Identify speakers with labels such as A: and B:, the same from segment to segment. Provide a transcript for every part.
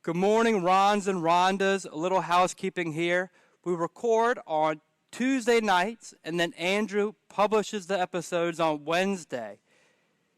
A: Good morning, Rons and Rhondas. A little housekeeping here. We record on Tuesday nights, and then Andrew publishes the episodes on Wednesday.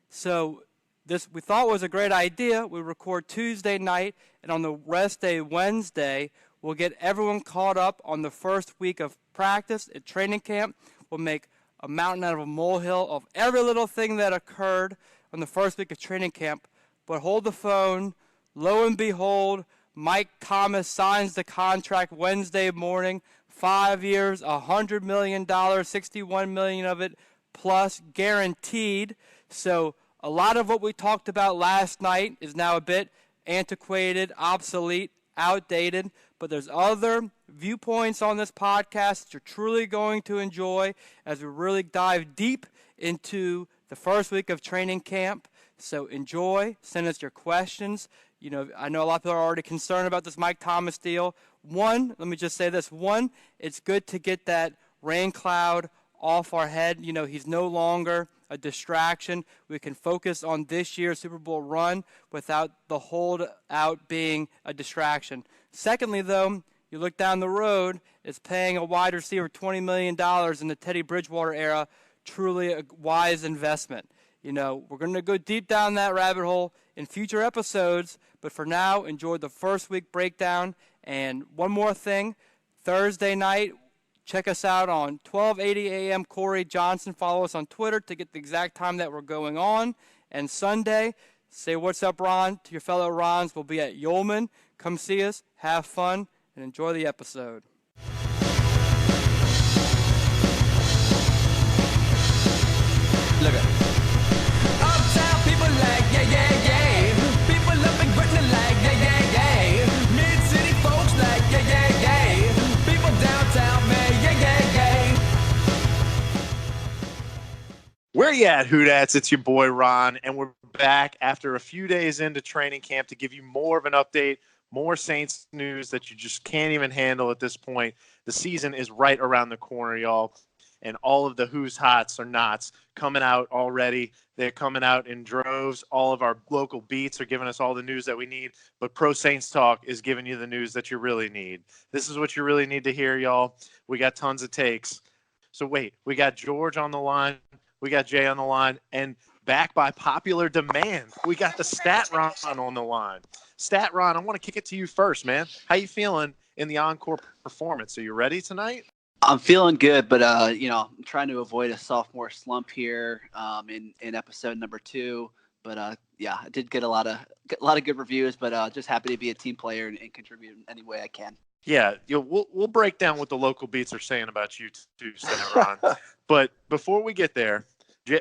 A: So this we thought was a great idea. We record Tuesday night, and on the rest day Wednesday, we'll get everyone caught up on the first week of practice at training camp. We'll make a mountain out of a molehill of every little thing that occurred on the first week of training camp. But hold the phone. Lo and behold, Mike Thomas signs the contract Wednesday morning. 5 years, $100 million, $61 million of it plus guaranteed. So a lot of what we talked about last night is now a bit antiquated, obsolete, outdated. But there's other viewpoints on this podcast that you're truly going to enjoy as we really dive deep into the first week of training camp. So enjoy. Send us your questions. You know, I know a lot of people are already concerned about this Mike Thomas deal. One, let me just say this. One, it's good to get that rain cloud off our head. You know, he's no longer a distraction. We can focus on this year's Super Bowl run without the holdout being a distraction. Secondly, though, you look down the road, it's paying a wide receiver $20 million in the Teddy Bridgewater era, truly a wise investment. You know, we're going to go deep down that rabbit hole in future episodes, but for now, enjoy the first week breakdown. And one more thing, Thursday night, check us out on 1280 a.m. Corey Johnson. Follow us on Twitter to get the exact time that we're going on. And Sunday, say what's up, Ron, to your fellow Rons. We'll be at Yeoman. Come see us, have fun, and enjoy the episode.
B: Look at uptown people like, yeah, yeah, yeah. People up and gritting like, yeah, yeah, yeah. Mid-city folks like, yeah, yeah, yeah. People downtown, man, yeah, yeah, yeah.
C: Where you at, Hoodats? It's your boy Ron, and we're back after a few days into training camp to give you more of an update, more Saints news that you just can't even handle at this point. The season is right around the corner, y'all. And all of the who's hots or nots coming out already. They're coming out in droves. All of our local beats are giving us all the news that we need. But Pro Saints Talk is giving you the news that you really need. This is what you really need to hear, y'all. We got tons of takes. So wait, we got George on the line. We got Jay on the line. And back by popular demand, we got the Stat Ron on the line. Stat Ron, I want to kick it to you first, man. How you feeling in the encore performance? Are you ready tonight?
D: I'm feeling good, but I'm trying to avoid a sophomore slump here in episode number 2. But I did get a lot of good reviews. But just happy to be a team player and contribute in any way I can.
C: Yeah, we'll break down what the local beats are saying about you too, Senator Ron. But before we get there,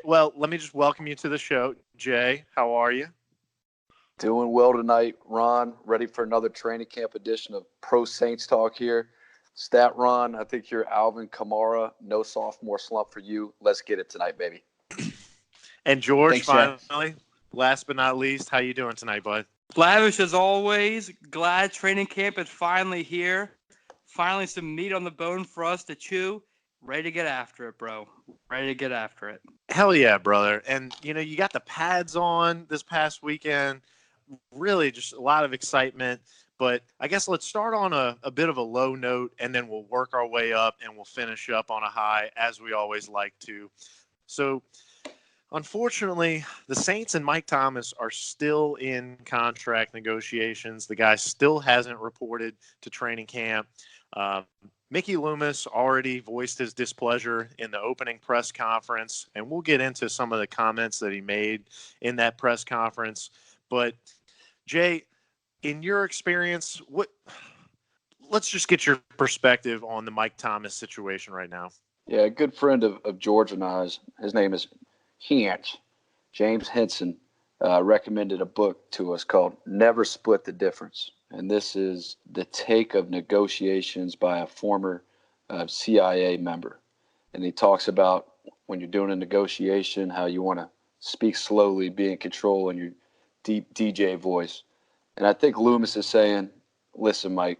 C: let me just welcome you to the show, Jay. How are you?
E: Doing well tonight, Ron. Ready for another training camp edition of Pro Saints Talk here. Stat Ron, I think you're Alvin Kamara. No sophomore slump for you. Let's get it tonight, baby.
C: And George,
E: Thanks,
C: finally, last but not least, how you doing tonight, bud?
A: Lavish as always. Glad training camp is finally here. Finally some meat on the bone for us to chew. Ready to get after it, bro. Ready to get after it.
C: Hell yeah, brother. And, you got the pads on this past weekend. Really just a lot of excitement. But I guess let's start on a bit of a low note, and then we'll work our way up, and we'll finish up on a high, as we always like to. So, unfortunately, the Saints and Mike Thomas are still in contract negotiations. The guy still hasn't reported to training camp. Mickey Loomis already voiced his displeasure in the opening press conference, and we'll get into some of the comments that he made in that press conference. But, Jay, in your experience, let's just get your perspective on the Mike Thomas situation right now.
E: Yeah, a good friend of George and I's, his name is James Henson, recommended a book to us called Never Split the Difference. And this is the take of negotiations by a former CIA member. And he talks about when you're doing a negotiation, how you want to speak slowly, be in control in your deep DJ voice. And I think Loomis is saying, listen, Mike,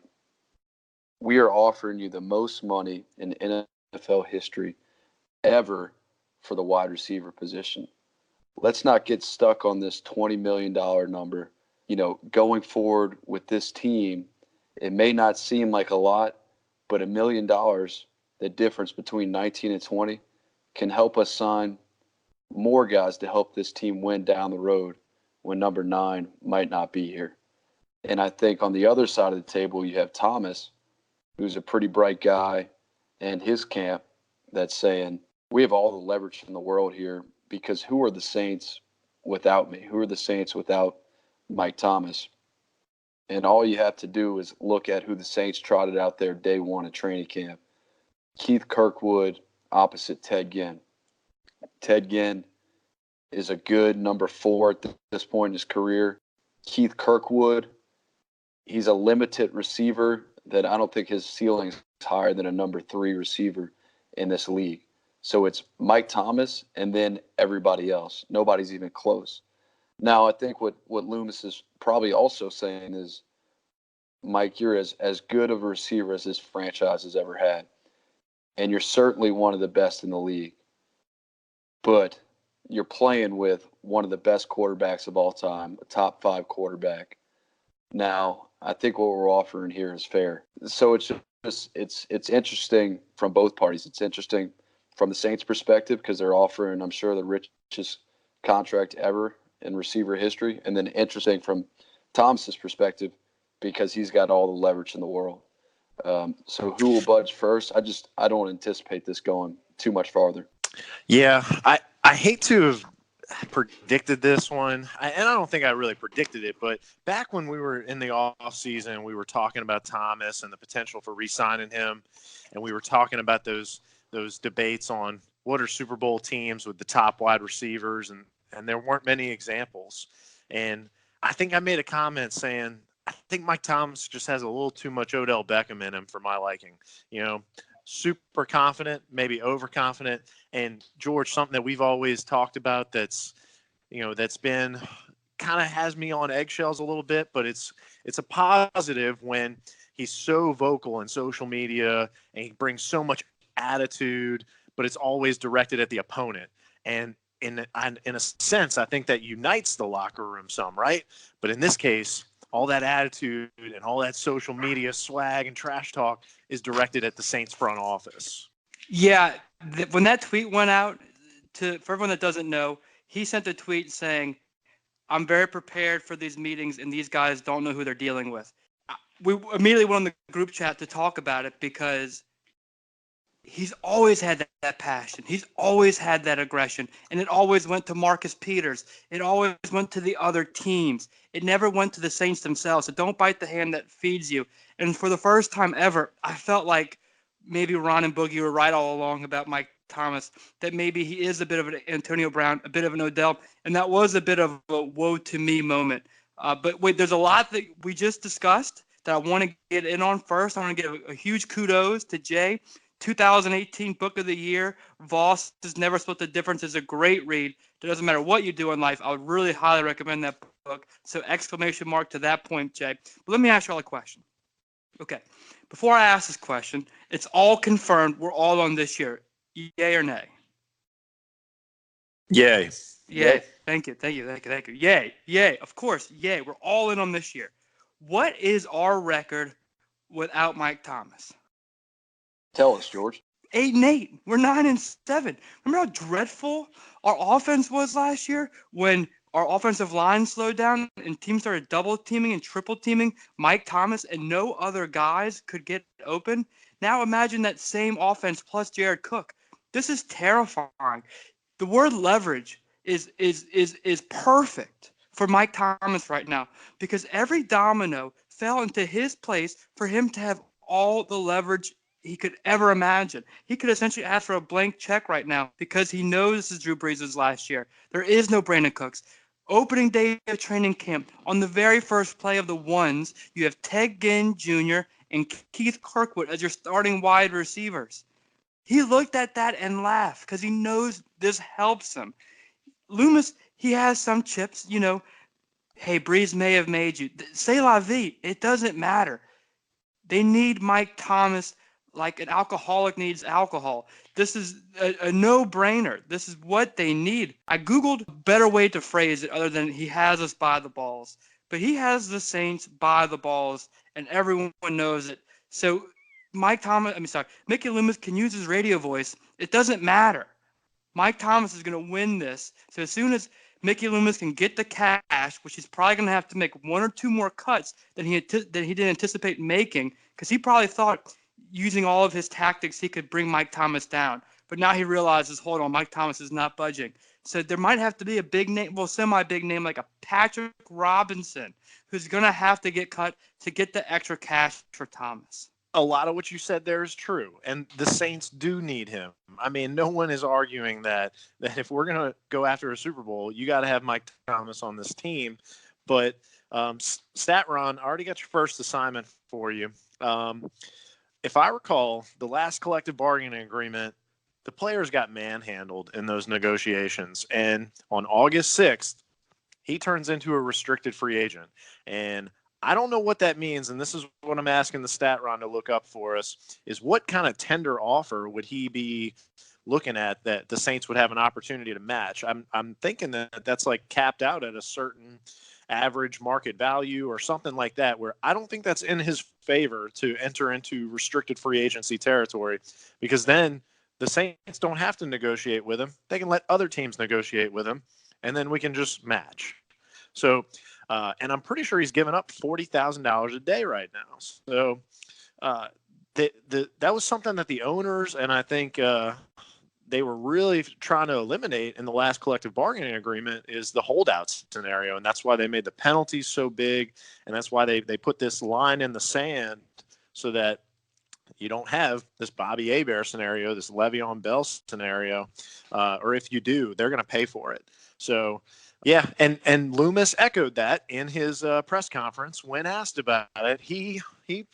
E: we are offering you the most money in NFL history ever for the wide receiver position. Let's not get stuck on this $20 million number. going forward with this team, it may not seem like a lot, but $1 million, the difference between 19 and 20, can help us sign more guys to help this team win down the road when number 9 might not be here. And I think on the other side of the table, you have Thomas, who's a pretty bright guy, and his camp that's saying, we have all the leverage in the world here, because who are the Saints without me? Who are the Saints without Mike Thomas? And all you have to do is look at who the Saints trotted out there day one of training camp. Keith Kirkwood opposite Ted Ginn. Ted Ginn is a good number 4 at this point in his career. Keith Kirkwood, he's a limited receiver that I don't think his ceiling is higher than a number 3 receiver in this league. So it's Mike Thomas and then everybody else. Nobody's even close. Now, I think what Loomis is probably also saying is, Mike, you're as good of a receiver as this franchise has ever had. And you're certainly one of the best in the league. But you're playing with one of the best quarterbacks of all time, a top 5 quarterback. Now, I think what we're offering here is fair. So it's interesting from both parties. It's interesting from the Saints' perspective because they're offering, I'm sure, the richest contract ever in receiver history, and then interesting from Thomas's perspective because he's got all the leverage in the world. So who will budge first? I don't anticipate this going too much farther.
C: Yeah, I hate to have predicted this one, and I don't think I really predicted it, but back when we were in the off season, we were talking about Thomas and the potential for re-signing him, and we were talking about those debates on what are Super Bowl teams with the top wide receivers, and there weren't many examples. And I think I made a comment saying, I think Mike Thomas just has a little too much Odell Beckham in him for my liking. Super confident, maybe overconfident. And George, something that we've always talked about that's been kind of has me on eggshells a little bit, but it's a positive when he's so vocal in social media and he brings so much attitude, but it's always directed at the opponent. And in a sense, I think that unites the locker room some, right? But in this case, all that attitude and all that social media swag and trash talk is directed at the Saints front office.
A: Yeah, when that tweet went out, for everyone that doesn't know, he sent a tweet saying, I'm very prepared for these meetings, and these guys don't know who they're dealing with. We immediately went on the group chat to talk about it because he's always had that passion. He's always had that aggression, and it always went to Marcus Peters. It always went to the other teams. It never went to the Saints themselves. So don't bite the hand that feeds you. And for the first time ever, I felt like maybe Ron and Boogie were right all along about Mike Thomas, that maybe he is a bit of an Antonio Brown, a bit of an Odell, and that was a bit of a woe to me moment. But wait, there's a lot that we just discussed that I want to get in on first. I want to give a huge kudos to Jay. 2018 Book of the Year, Voss is Never Split the Difference is a great read. It doesn't matter what you do in life. I would really highly recommend that book. So exclamation mark to that point, Jay. But let me ask you all a question. Okay, before I ask this question, it's all confirmed. We're all on this year. Yay or nay?
C: Yay.
A: Yay. Thank you. Yay. Of course, yay. We're all in on this year. What is our record without Mike Thomas?
E: Tell us, George.
A: 8-8. We're 9-7. Remember how dreadful our offense was last year when our offensive line slowed down and teams started double teaming and triple teaming Mike Thomas and no other guys could get open? Now imagine that same offense plus Jared Cook. This is terrifying. The word leverage is perfect for Mike Thomas right now because every domino fell into his place for him to have all the leverage he could ever imagine. He could essentially ask for a blank check right now because he knows this is Drew Brees' last year. There is no Brandon Cooks. Opening day of training camp, on the very first play of the ones, you have Ted Ginn Jr. and Keith Kirkwood as your starting wide receivers. He looked at that and laughed because he knows this helps him. Loomis, he has some chips, hey, Brees may have made you. C'est la vie. It doesn't matter. They need Mike Thomas like an alcoholic needs alcohol. This is a no-brainer. This is what they need. I Googled a better way to phrase it other than he has us by the balls. but he has the Saints by the balls, and everyone knows it. So Mickey Loomis can use his radio voice. It doesn't matter. Mike Thomas is going to win this. So as soon as Mickey Loomis can get the cash, which he's probably going to have to make one or two more cuts than he didn't anticipate making, because he probably thought using all of his tactics he could bring Mike Thomas down. But now he realizes, hold on, Mike Thomas is not budging. So there might have to be a big name, well, semi-big name like a Patrick Robinson, who's going to have to get cut to get the extra cash for Thomas.
C: A lot of what you said there is true, and the Saints do need him. I mean, no one is arguing that if we're going to go after a Super Bowl, you got to have Mike Thomas on this team. But StatRon, I already got your first assignment for you. If I recall, the last collective bargaining agreement, the players got manhandled in those negotiations. And on August 6th, he turns into a restricted free agent. And I don't know what that means, and this is what I'm asking the StatRon to look up for us, is what kind of tender offer would he be looking at that the Saints would have an opportunity to match? I'm thinking that that's like capped out at a certain average market value or something like that, where I don't think that's in his favor to enter into restricted free agency territory, because then the Saints don't have to negotiate with him. They can let other teams negotiate with him, and then we can just match. So, and I'm pretty sure he's given up $40,000 a day right now. So that was something that the owners, and I think they were really trying to eliminate in the last collective bargaining agreement, is the holdout scenario. And that's why they made the penalties so big. And that's why they put this line in the sand so that you don't have this Bobby Hebert scenario, this Le'Veon Bell scenario, or if you do, they're going to pay for it. So, yeah, and Loomis echoed that in his press conference when asked about it. He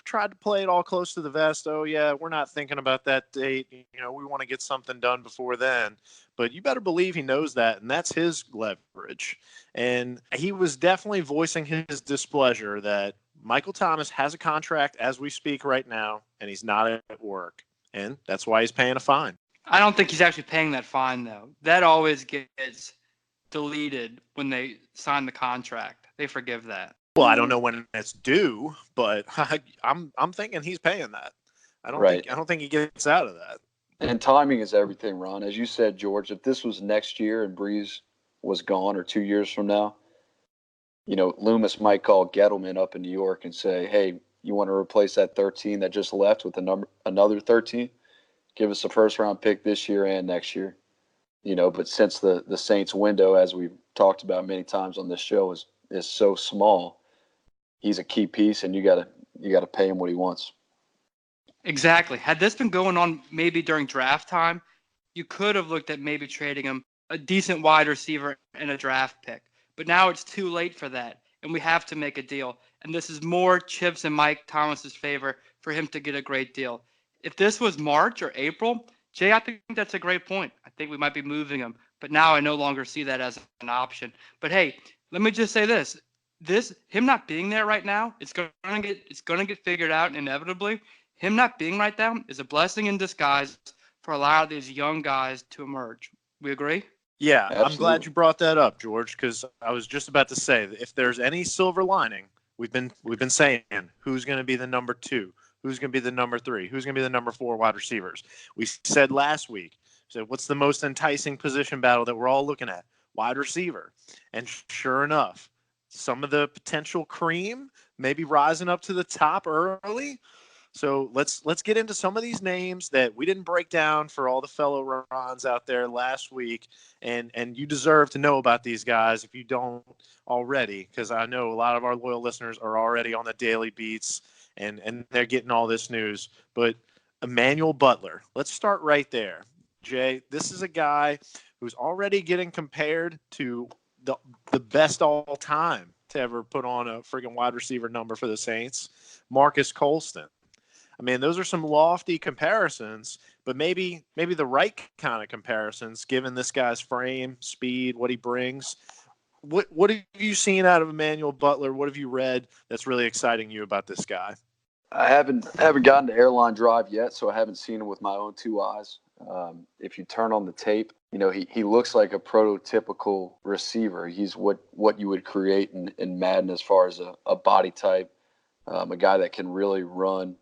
C: tried to play it all close to the vest. Oh, yeah, we're not thinking about that date. You know, we want to get something done before then. But you better believe he knows that, and that's his leverage. And he was definitely voicing his displeasure that Michael Thomas has a contract as we speak right now, and he's not at work. And that's why he's paying a fine.
A: I don't think he's actually paying that fine, though. That always gets deleted when they sign the contract. They forgive that.
C: Well, I don't know when it's due, but I'm thinking he's paying that. I don't think he gets out of that.
E: And timing is everything, Ron. As you said, George, if this was next year and Breeze was gone, or 2 years from now, you know, Loomis might call Gettleman up in New York and say, hey, you want to replace that 13 that just left with another 13? Give us a first-round pick this year and next year. You know, but since the Saints window, as we've talked about many times on this show, is so small, he's a key piece, and you gotta pay him what he wants.
A: Exactly. Had this been going on maybe during draft time, you could have looked at maybe trading him a decent wide receiver and a draft pick. But now it's too late for that, and we have to make a deal. And this is more chips in Mike Thomas's favor for him to get a great deal. If this was March or April, Jay, I think that's a great point. I think we might be moving him, but now I no longer see that as an option. But hey, let me just say this: him not being there right now, it's gonna get figured out inevitably. Him not being right now is a blessing in disguise for a lot of these young guys to emerge. We agree?
C: Yeah,
E: Absolutely.
C: I'm glad you brought that up, George, because I was just about to say that if there's any silver lining, we've been saying who's going to be the number 2. Who's going to be the number 3? Who's going to be the number 4 wide receivers? We said last week, what's the most enticing position battle that we're all looking at? Wide receiver. And sure enough, some of the potential cream maybe rising up to the top early. So let's get into some of these names that we didn't break down for all the fellow Rons out there last week. And you deserve to know about these guys if you don't already, because I know a lot of our loyal listeners are already on the daily beats and they're getting all this news. But Emmanuel Butler, let's start right there. Jay, this is a guy who's already getting compared to the best all time to ever put on a friggin' wide receiver number for the Saints, Marcus Colston. I mean, those are some lofty comparisons, but maybe the right kind of comparisons given this guy's frame, speed, what he brings. What have you seen out of Emmanuel Butler? What have you read that's really exciting you about this guy?
E: I haven't gotten to Airline Drive yet, so I haven't seen him with my own 2 eyes. If you turn on the tape You know, he looks like a prototypical receiver. He's what you would create in Madden as far as a body type, a guy that can really run,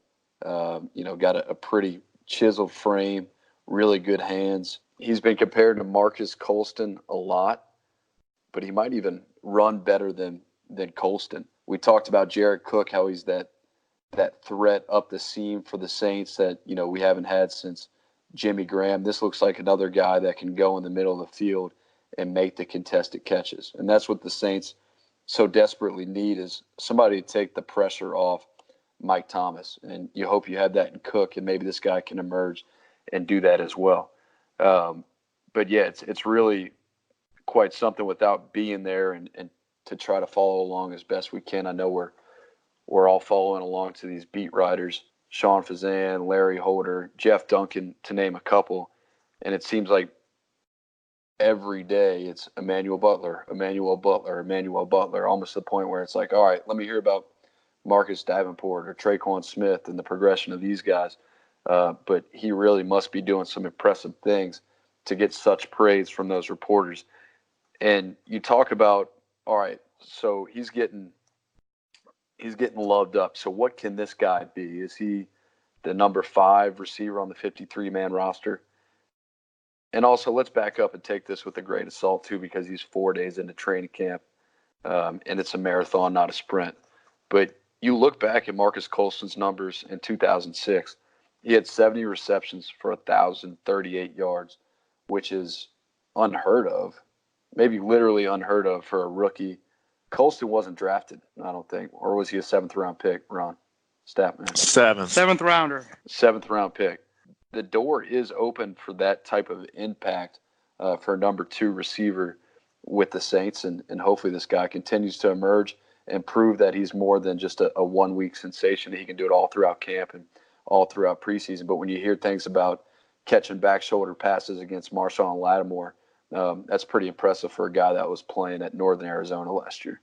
E: got a pretty chiseled frame, really good hands. He's been compared to Marcus Colston a lot, but he might even run better than Colston. We talked about Jared Cook, how he's that threat up the seam for the Saints that, we haven't had since Jimmy Graham. This looks like another guy that can go in the middle of the field and make the contested catches. And that's what the Saints so desperately need, is somebody to take the pressure off Mike Thomas. And you hope you have that in Cook, and maybe this guy can emerge and do that as well. But yeah, it's really quite something without being there and to try to follow along as best we can. I know we're all following along to these beat writers, Sean Fazan, Larry Holder, Jeff Duncan, to name a couple. And it seems like every day it's Emmanuel Butler, almost to the point where it's like, all right, let me hear about Marcus Davenport or Traquan Smith and the progression of these guys. But he really must be doing some impressive things to get such praise from those reporters. And you talk about, all right, so he's getting loved up. So what can this guy be? Is he the number 5 receiver on the 53-man roster? And also, let's back up and take this with a grain of salt, too, because he's 4 days into training camp, and it's a marathon, not a sprint. But you look back at Marcus Colston's numbers in 2006. He had 70 receptions for 1,038 yards, which is unheard of, maybe literally unheard of for a rookie. Colston wasn't drafted, I don't think. Or was he a 7th-round pick, Ron? Statman.
A: 7th rounder.
E: 7th-round pick. The door is open for that type of impact for a number 2 receiver with the Saints, and hopefully this guy continues to emerge and prove that he's more than just a 1-week sensation. He can do it all throughout camp and all throughout preseason. But when you hear things about catching back shoulder passes against Marshawn Lattimore, that's pretty impressive for a guy that was playing at Northern Arizona last year.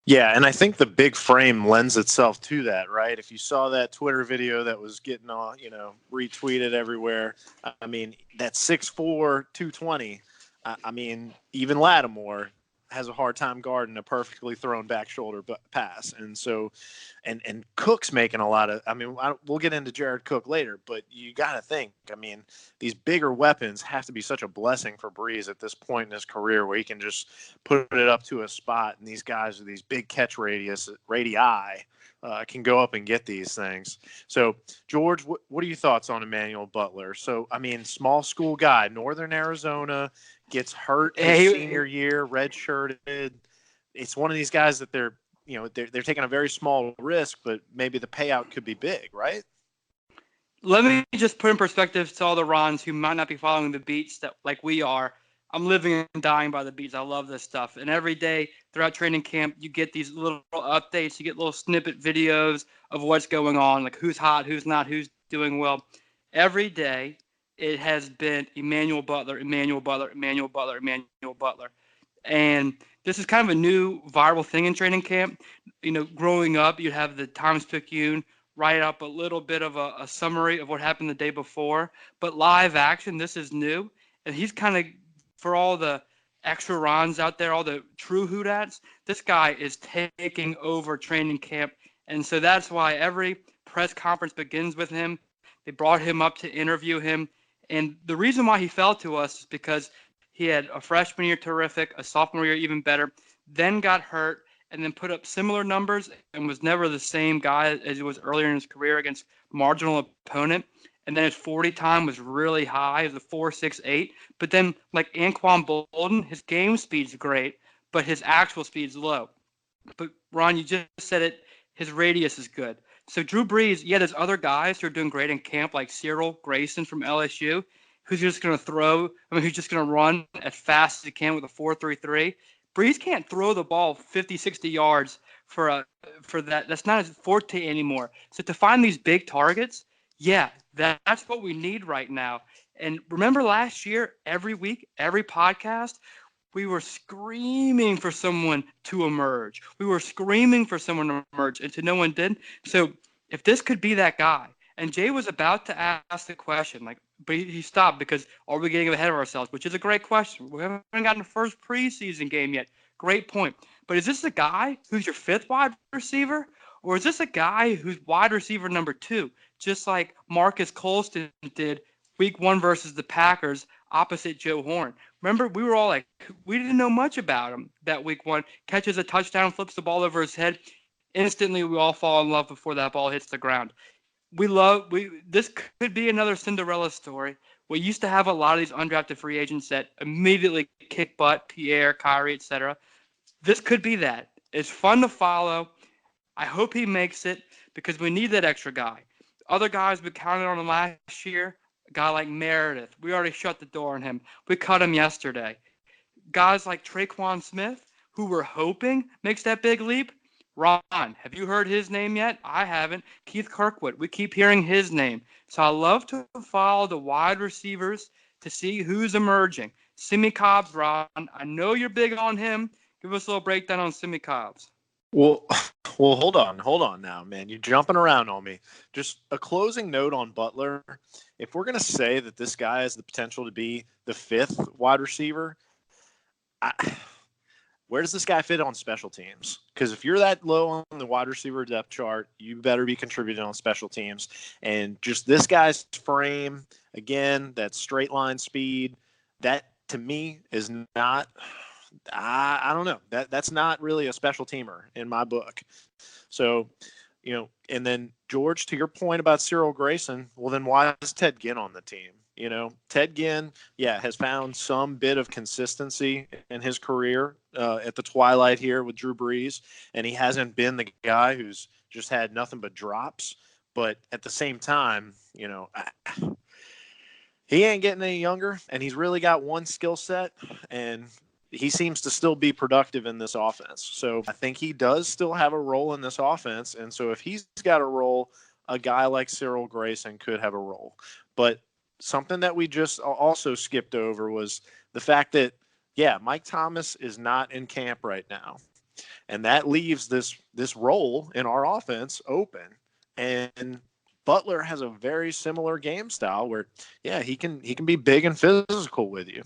C: Yeah, and I think the big frame lends itself to that, right? If you saw that Twitter video that was getting retweeted everywhere, I mean, that 6'4", 220, I mean, even Lattimore has a hard time guarding a perfectly thrown back shoulder pass. And so, and Cook's making a lot of, we'll get into Jared Cook later, but you got to think, these bigger weapons have to be such a blessing for Breeze at this point in his career, where he can just put it up to a spot, and these guys with these big catch radii can go up and get these things. So, George, what are your thoughts on Emmanuel Butler? So, small school guy, Northern Arizona, gets hurt his senior year, redshirted. It's one of these guys that they're taking a very small risk, but maybe the payout could be big, right?
A: Let me just put in perspective to all the Rons who might not be following the beats that like we are. I'm living and dying by the beats. I love this stuff. And every day throughout training camp, you get these little updates. You get little snippet videos of what's going on, like who's hot, who's not, who's doing well. Every day it has been Emmanuel Butler. And this is kind of a new viral thing in training camp. Growing up, you'd have the Times-Picayune write up a little bit of a summary of what happened the day before. But live action, this is new. And he's kind of, for all the extra Rons out there, all the true Hoodats, this guy is taking over training camp. And so that's why every press conference begins with him. They brought him up to interview him. And the reason why he fell to us is because he had a freshman year terrific, a sophomore year even better, then got hurt, and then put up similar numbers and was never the same guy as he was earlier in his career against marginal opponent. And then his 40 time was really high. It was a 4.68. But then, like Anquan Bolden, his game speed's great, but his actual speed's low. But, Ron, you just said it. His radius is good. So Drew Brees, there's other guys who are doing great in camp, like Cyril Grayson from LSU, who's just going to who's just going to run as fast as he can with a 4.33. Brees can't throw the ball 50, 60 yards for that. That's not his forte anymore. So to find these big targets, that's what we need right now. And remember last year, every week, every podcast, we were screaming for someone to emerge. And no one did. So if this could be that guy, and Jay was about to ask the question, like, but he stopped because are we getting ahead of ourselves? Which is a great question. We haven't gotten the first preseason game yet. Great point. But is this a guy who's your fifth wide receiver? Or is this a guy who's wide receiver number 2, just like Marcus Colston did week 1 versus the Packers opposite Joe Horn? Remember, we were all like, we didn't know much about him that week 1. Catches a touchdown, flips the ball over his head. Instantly, we all fall in love before that ball hits the ground. This could be another Cinderella story. We used to have a lot of these undrafted free agents that immediately kick butt, Pierre, Kyrie, etc. This could be that. It's fun to follow. I hope he makes it because we need that extra guy. Other guys we counted on him last year, a guy like Meredith, we already shut the door on him. We cut him yesterday. Guys like Traquan Smith, who we're hoping makes that big leap. Ron, have you heard his name yet? I haven't. Keith Kirkwood, we keep hearing his name. So I love to follow the wide receivers to see who's emerging. Simi Cobbs, Ron, I know you're big on him. Give us a little breakdown on Simi Cobbs.
C: Well, hold on now, man. You're jumping around on me. Just a closing note on Butler. If we're going to say that this guy has the potential to be the 5th wide receiver, where does this guy fit on special teams? Because if you're that low on the wide receiver depth chart, you better be contributing on special teams. And just this guy's frame, again, that straight line speed, that to me is not – I don't know. That's not really a special teamer in my book. So, and then George, to your point about Cyril Grayson, well, then why is Ted Ginn on the team? Ted Ginn, has found some bit of consistency in his career at the twilight here with Drew Brees, and he hasn't been the guy who's just had nothing but drops. But at the same time, he ain't getting any younger, and he's really got one skill set, and he seems to still be productive in this offense. So I think he does still have a role in this offense. And so if he's got a role, a guy like Cyril Grayson could have a role. But something that we just also skipped over was the fact that, Mike Thomas is not in camp right now. And that leaves this role in our offense open. And Butler has a very similar game style where, he can be big and physical with you.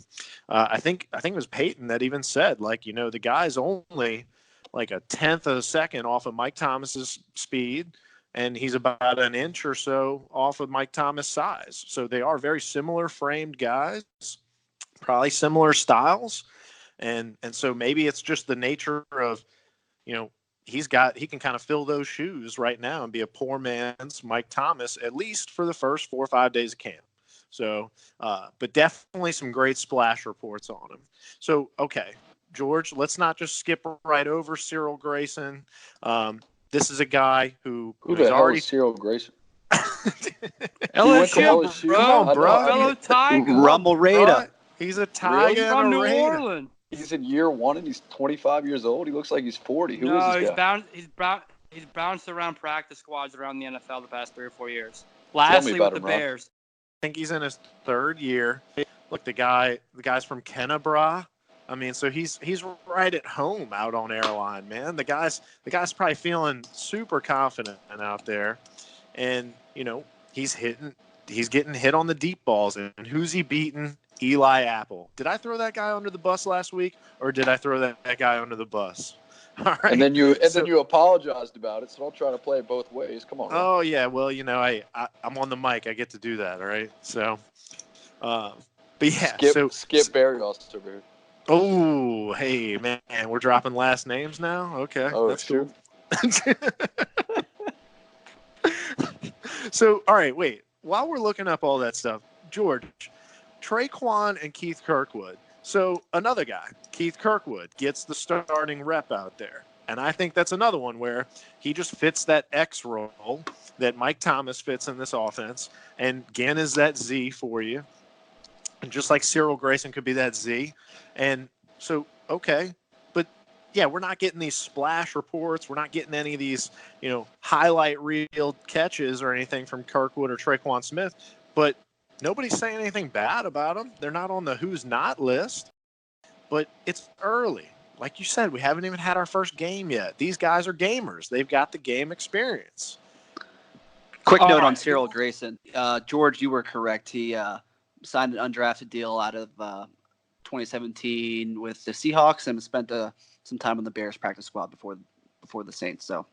C: I think it was Peyton that even said, the guy's only like a tenth of a second off of Mike Thomas's speed, and he's about an inch or so off of Mike Thomas' size. So they are very similar framed guys, probably similar styles, and so maybe it's just the nature of, he can kind of fill those shoes right now and be a poor man's Mike Thomas, at least for the first 4 or 5 days of camp. So, but definitely some great splash reports on him. So, okay, George, let's not just skip right over Cyril Grayson. This is a guy who
E: the hell
C: already
E: is Cyril Grayson.
A: LSU,
E: Come on, bro.
A: Fellow Tiger.
D: Rumble Raider.
C: He's a Tiger
A: From
C: and a
A: New
C: Raider.
A: Orleans.
E: He's in year 1 and he's 25 years old. He looks like he's 40. Who is this guy?
A: He's bounced around practice squads around the NFL the past 3 or 4 years.
E: Tell me
A: Lastly,
E: about
A: with the
E: him, Rob.
A: Bears.
C: I think he's in his 3rd year. Look, the guy's from Kennebra. I mean, so he's right at home out on airline, man. The guy's probably feeling super confident out there, and he's getting hit on the deep balls. And who's he beating? Eli Apple. Did I throw that guy under the bus last week, or did I throw that guy under the bus? All right.
E: And then you apologized about it, so don't try to play it both ways. Come on.
C: Oh yeah, well I'm on the mic. I get to do that. All right. So, but yeah.
E: Skip Berrios over here.
C: Oh, hey man, we're dropping last names now. Okay.
E: Oh,
C: that's
E: true.
C: Cool. So, all right, wait. While we're looking up all that stuff, George, Traquan and Keith Kirkwood. So another guy, Keith Kirkwood, gets the starting rep out there. And I think that's another one where he just fits that X role that Mike Thomas fits in this offense. And Ginn is that Z for you. And just like Cyril Grayson could be that Z. And so, okay. But, we're not getting these splash reports. We're not getting any of these, highlight reel catches or anything from Kirkwood or Traquan Smith. But nobody's saying anything bad about them. They're not on the who's not list. But it's early. Like you said, we haven't even had our first game yet. These guys are gamers. They've got the game experience.
D: Quick
A: All
D: note on
A: right.
D: Cyril Grayson. George, you were correct. He signed an undrafted deal out of 2017 with the Seahawks and spent some time on the Bears practice squad before the Saints. So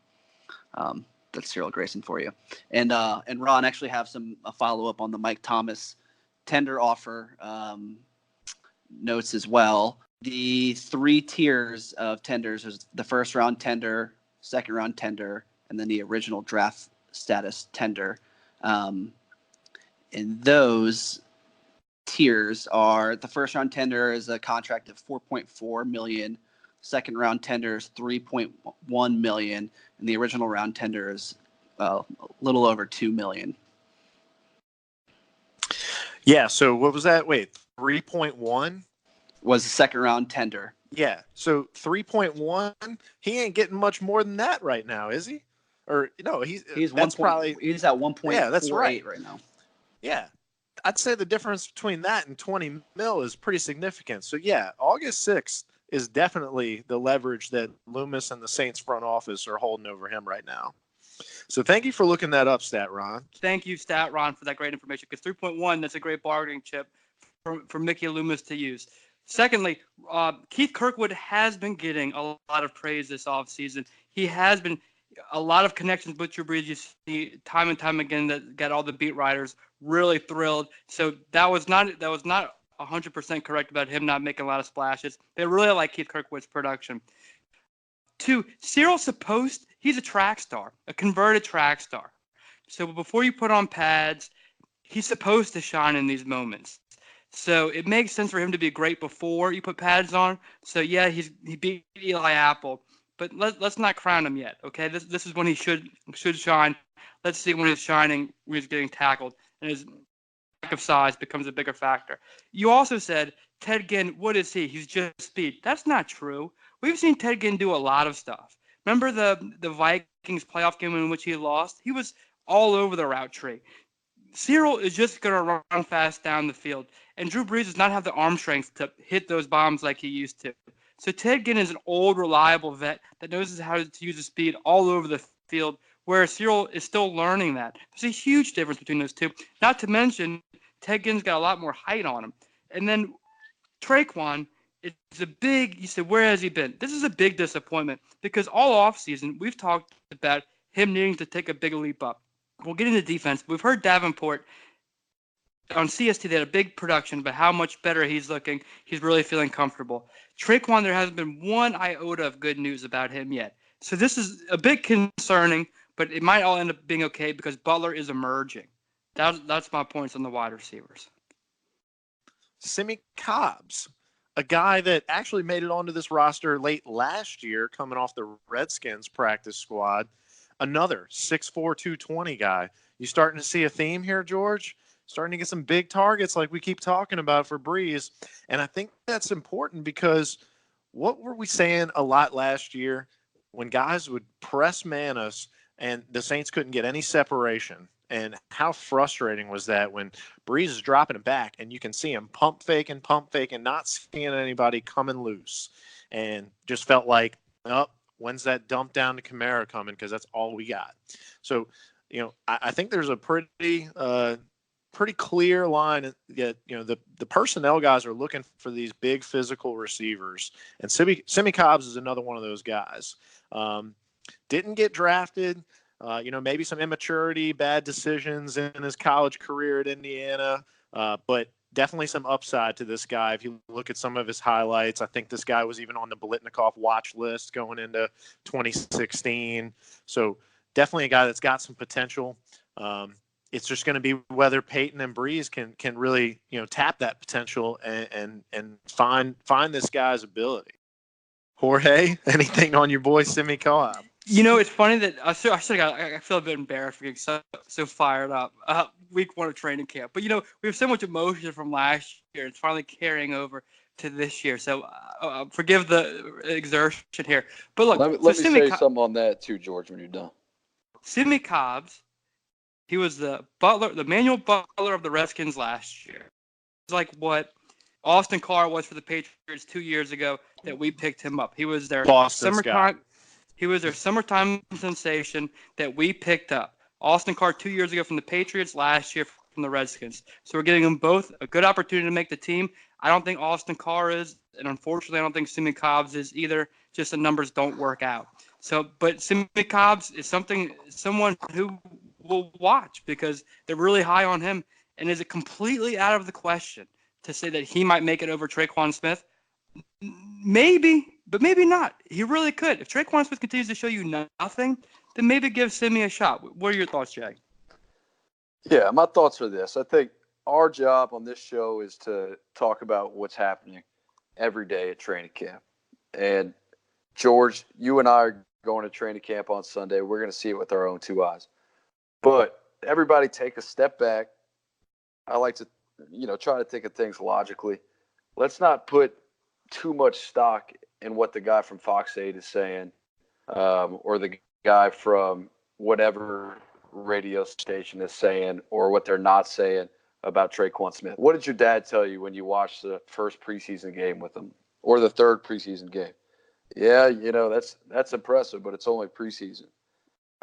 D: that's Cyril Grayson for you. And Ron actually have a follow up on the Mike Thomas tender offer notes as well. The 3 tiers of tenders is the first round tender, second round tender, and then the original draft status tender. And those tiers are the first round tender is a contract of $4.4 million, second round tender is $3.1 million, and the original round tender is a little over $2 million.
C: Yeah. So what was that? Wait, 3.1
D: was the second round tender.
C: Yeah. So 3.1, he ain't getting much more than that right now, is he? Or no, he's that's probably
D: he's at 1.48
C: yeah, that's right
D: now.
C: Yeah. I'd say the difference between that and 20 mil is pretty significant. So yeah, August 6th is definitely the leverage that Loomis and the Saints front office are holding over him right now. So thank you for looking that up, Stat Ron.
A: Thank you, Stat Ron, for that great information, because 3.1, that's a great bargaining chip for Mickey Loomis to use. Secondly, Keith Kirkwood has been getting a lot of praise this offseason. He has been a lot of connections with Drew Brees. You see time and time again that got all the beat writers really thrilled. So that was not 100% correct about him not making a lot of splashes. They really like Keith Kirkwood's production. 2, Cyril's he's a track star, a converted track star. So before you put on pads, he's supposed to shine in these moments. So it makes sense for him to be great before you put pads on. So yeah, he beat Eli Apple, but let's not crown him yet. Okay, this is when he should shine. Let's see when he's shining, when he's getting tackled, and his lack of size becomes a bigger factor. You also said Ted Ginn, what is he? He's just speed. That's not true. We've seen Ted Ginn do a lot of stuff. Remember the Vikings playoff game in which he lost? He was all over the route tree. Cyril is just going to run fast down the field, and Drew Brees does not have the arm strength to hit those bombs like he used to. So Ted Ginn is an old, reliable vet that knows how to use his speed all over the field, whereas Cyril is still learning that. There's a huge difference between those two. Not to mention, Ted Ginn's got a lot more height on him. And then Traquan is a big, you said, where has he been? This is a big disappointment because all offseason we've talked about him needing to take a big leap up. We'll get into defense. We've heard Davenport on CST, they had a big production, but how much better he's looking. He's really feeling comfortable. Traquan, there hasn't been one iota of good news about him yet. So this is a bit concerning, but it might all end up being okay because Butler is emerging. That's my points on the wide receivers.
C: Simi Cobbs, a guy that actually made it onto this roster late last year, coming off the Redskins practice squad. Another 6'4", 220 guy. You starting to see a theme here, George? Starting to get some big targets like we keep talking about for Brees. And I think that's important because what were we saying a lot last year when guys would press man us and the Saints couldn't get any separation? And how frustrating was that when Brees is dropping it back and you can see him pump faking, not seeing anybody coming loose. And just felt like, oh, when's that dump down to Kamara coming? Because that's all we got. So, I think there's a pretty clear line that, the personnel guys are looking for these big physical receivers. And Simi Cobbs is another one of those guys. Didn't get drafted. Maybe some immaturity, bad decisions in his college career at Indiana, but definitely some upside to this guy. If you look at some of his highlights, I think this guy was even on the Biletnikoff watch list going into 2016. So definitely a guy that's got some potential. It's just going to be whether Peyton and Brees can really, tap that potential and find this guy's ability. Jorge, anything on your boy Simi Cobb?
A: It's funny that I feel a bit embarrassed for getting so fired up. Week 1 of training camp, but we have so much emotion from last year. It's finally carrying over to this year. So forgive the exertion here. But look,
E: let me say something on that too, George, when you're done.
A: Simi Cobbs, he was the manual butler of the Redskins last year. It's like what Austin Carr was for the Patriots 2 years ago that we picked him up. He was their
C: Boston
A: summertime.
C: Scott.
A: He was their summertime sensation that we picked up. Austin Carr 2 years ago from the Patriots, last year from the Redskins. So we're giving them both a good opportunity to make the team. I don't think Austin Carr is, and unfortunately, I don't think Simeon Cobbs is either. Just the numbers don't work out. So, but Simeon Cobbs is someone who will watch because they're really high on him. And is it completely out of the question to say that he might make it over Traquan Smith? Maybe, but maybe not. He really could. If Traquan Smith continues to show you nothing, then maybe give Simi a shot. What are your thoughts, Jay?
E: Yeah, my thoughts are this. I think our job on this show is to talk about what's happening every day at training camp. And George, you and I are going to training camp on Sunday. We're going to see it with our own two eyes. But everybody take a step back. I like to, try to think of things logically. Let's not put too much stock in what the guy from Fox 8 is saying, or the guy from whatever radio station is saying, or what they're not saying about Traquan Smith. What did your dad tell you when you watched the first preseason game with him, or the third preseason game? Yeah, that's impressive, but it's only preseason.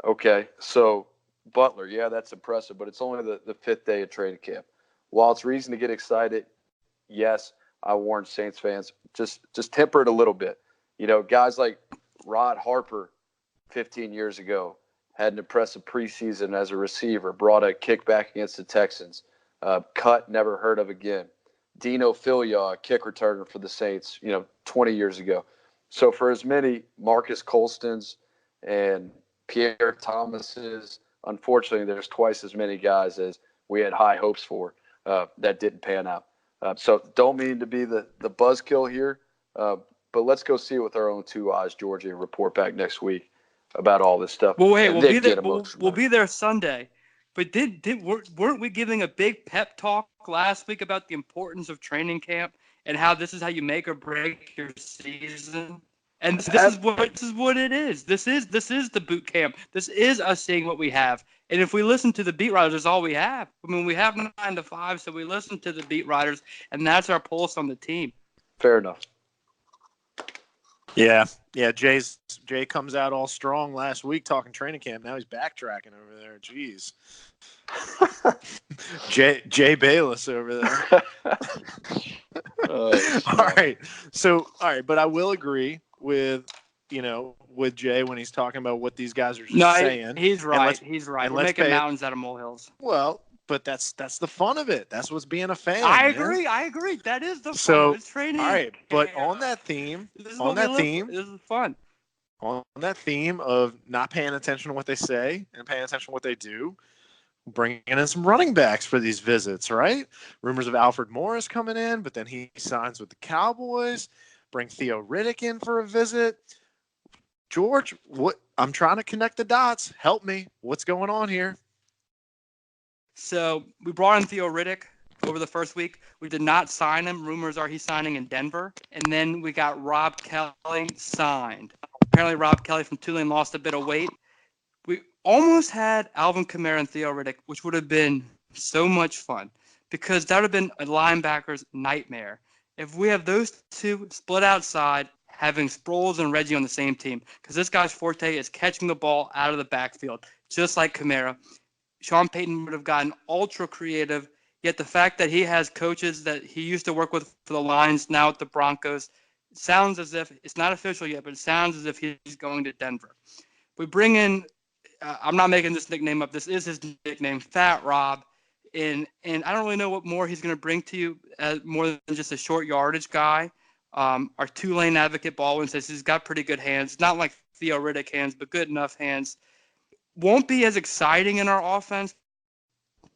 E: Okay, so Butler, yeah, that's impressive, but it's only the fifth day of training camp. While it's reason to get excited, yes, I warn Saints fans, just temper it a little bit. Guys like Rod Harper 15 years ago had an impressive preseason as a receiver, brought a kickback against the Texans, cut, never heard of again. Dino Filia, a kick returner for the Saints, 20 years ago. So for as many Marcus Colstons and Pierre Thomases, unfortunately, there's twice as many guys as we had high hopes for that didn't pan out. So don't mean to be the buzzkill here, but let's go see it with our own two eyes, Georgia, and report back next week about all this stuff.
A: Well, wait, we'll be there Sunday. But weren't we giving a big pep talk last week about the importance of training camp and how this is how you make or break your season? And this is what it is. This is the boot camp. This is us seeing what we have. And if we listen to the beat writers, that's all we have. I mean, we have 9 to 5, so we listen to the beat writers, and that's our pulse on the team.
E: Fair enough.
C: Yeah. Jay comes out all strong last week talking training camp. Now he's backtracking over there. Jeez. Jay Bayless over there. All right. But I will agree with Jay when he's talking about what these guys are saying.
A: He's right. We're making mountains out of molehills.
C: Well, but that's the fun of it. That's what's being a fan.
A: I agree. That is the fun of it. It's training.
C: All right, but on that theme,
A: this is fun.
C: On that theme of not paying attention to what they say and paying attention to what they do, bringing in some running backs for these visits, right? Rumors of Alfred Morris coming in, but then he signs with the Cowboys. Bring Theo Riddick in for a visit. George, I'm trying to connect the dots. Help me. What's going on here?
A: So we brought in Theo Riddick over the first week. We did not sign him. Rumors are he's signing in Denver. And then we got Rob Kelly signed. Apparently Rob Kelly from Tulane lost a bit of weight. We almost had Alvin Kamara and Theo Riddick, which would have been so much fun because that would have been a linebacker's nightmare. If we have those two split outside, having Sproles and Reggie on the same team, because this guy's forte is catching the ball out of the backfield, just like Kamara. Sean Payton would have gotten ultra creative, yet the fact that he has coaches that he used to work with for the Lions, now at the Broncos, sounds as if, it's not official yet, but it sounds as if he's going to Denver. We bring in, I'm not making this nickname up, this is his nickname, Fat Rob, and I don't really know what more he's going to bring to you, more than just a short yardage guy. Our Tulane advocate Baldwin says he's got pretty good hands, not like Theo Riddick hands, but good enough hands. Won't be as exciting in our offense,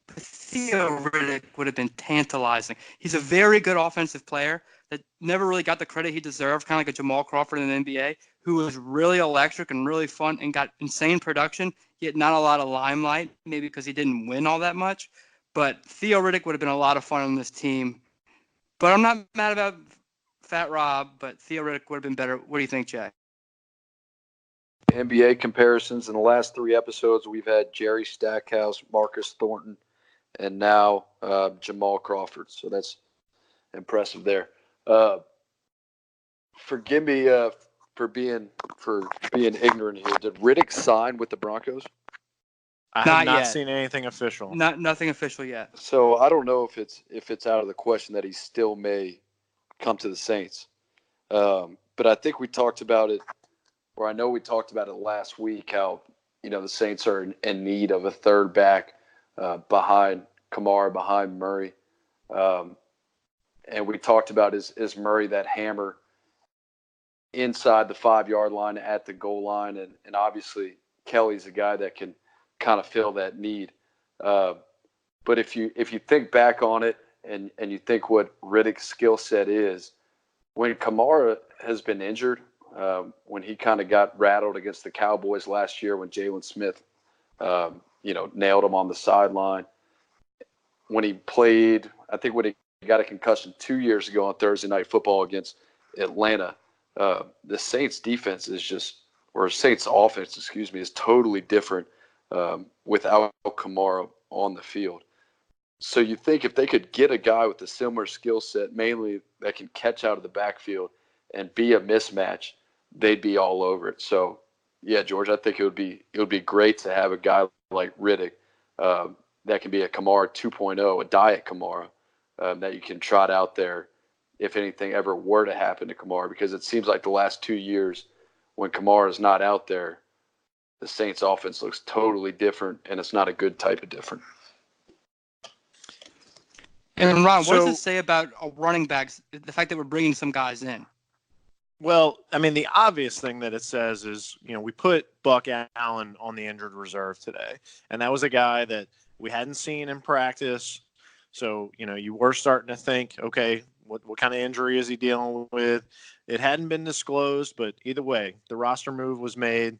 A: but Theo Riddick would have been tantalizing. He's a very good offensive player that never really got the credit he deserved, kind of like a Jamal Crawford in the NBA, who was really electric and really fun and got insane production, yet not a lot of limelight, maybe because he didn't win all that much. But Theo Riddick would have been a lot of fun on this team. But I'm not mad about Fat Rob, but Theo Riddick would have been better. What do you think, Jay?
E: NBA comparisons in the last 3 episodes, we've had Jerry Stackhouse, Marcus Thornton, and now Jamal Crawford. So that's impressive there. Forgive me for being ignorant here. Did Riddick sign with the Broncos?
C: I have
A: Not
C: not
A: yet.
C: seen anything official.
A: Nothing official yet.
E: So I don't know if it's out of the question that he still may come to the Saints. But I think we talked about it, or I know we talked about it last week, how, the Saints are in need of a third back behind Kamara, behind Murray. And we talked about is Murray that hammer inside the 5-yard line at the goal line. And obviously Kelly's a guy that can kind of fill that need. But if you think back on it and you think what Riddick's skill set is, when Kamara has been injured, when he kind of got rattled against the Cowboys last year when Jalen Smith, nailed him on the sideline. When he played, I think when he got a concussion 2 years ago on Thursday Night Football against Atlanta, the Saints defense is Saints offense, is totally different without Kamara on the field. So you think if they could get a guy with a similar skill set, mainly that can catch out of the backfield and be a mismatch, they'd be all over it. So, yeah, George, I think it would be great to have a guy like Riddick that can be a Kamara 2.0, a diet Kamara that you can trot out there if anything ever were to happen to Kamara, because it seems like the last 2 years when Kamara is not out there, the Saints offense looks totally different, and it's not a good type of different.
A: And Ron, what does it say about running backs, the fact that we're bringing some guys in?
C: Well, I mean, the obvious thing that it says is, we put Buck Allen on the injured reserve today, and that was a guy that we hadn't seen in practice. So, you were starting to think, okay, what kind of injury is he dealing with? It hadn't been disclosed, but either way, the roster move was made,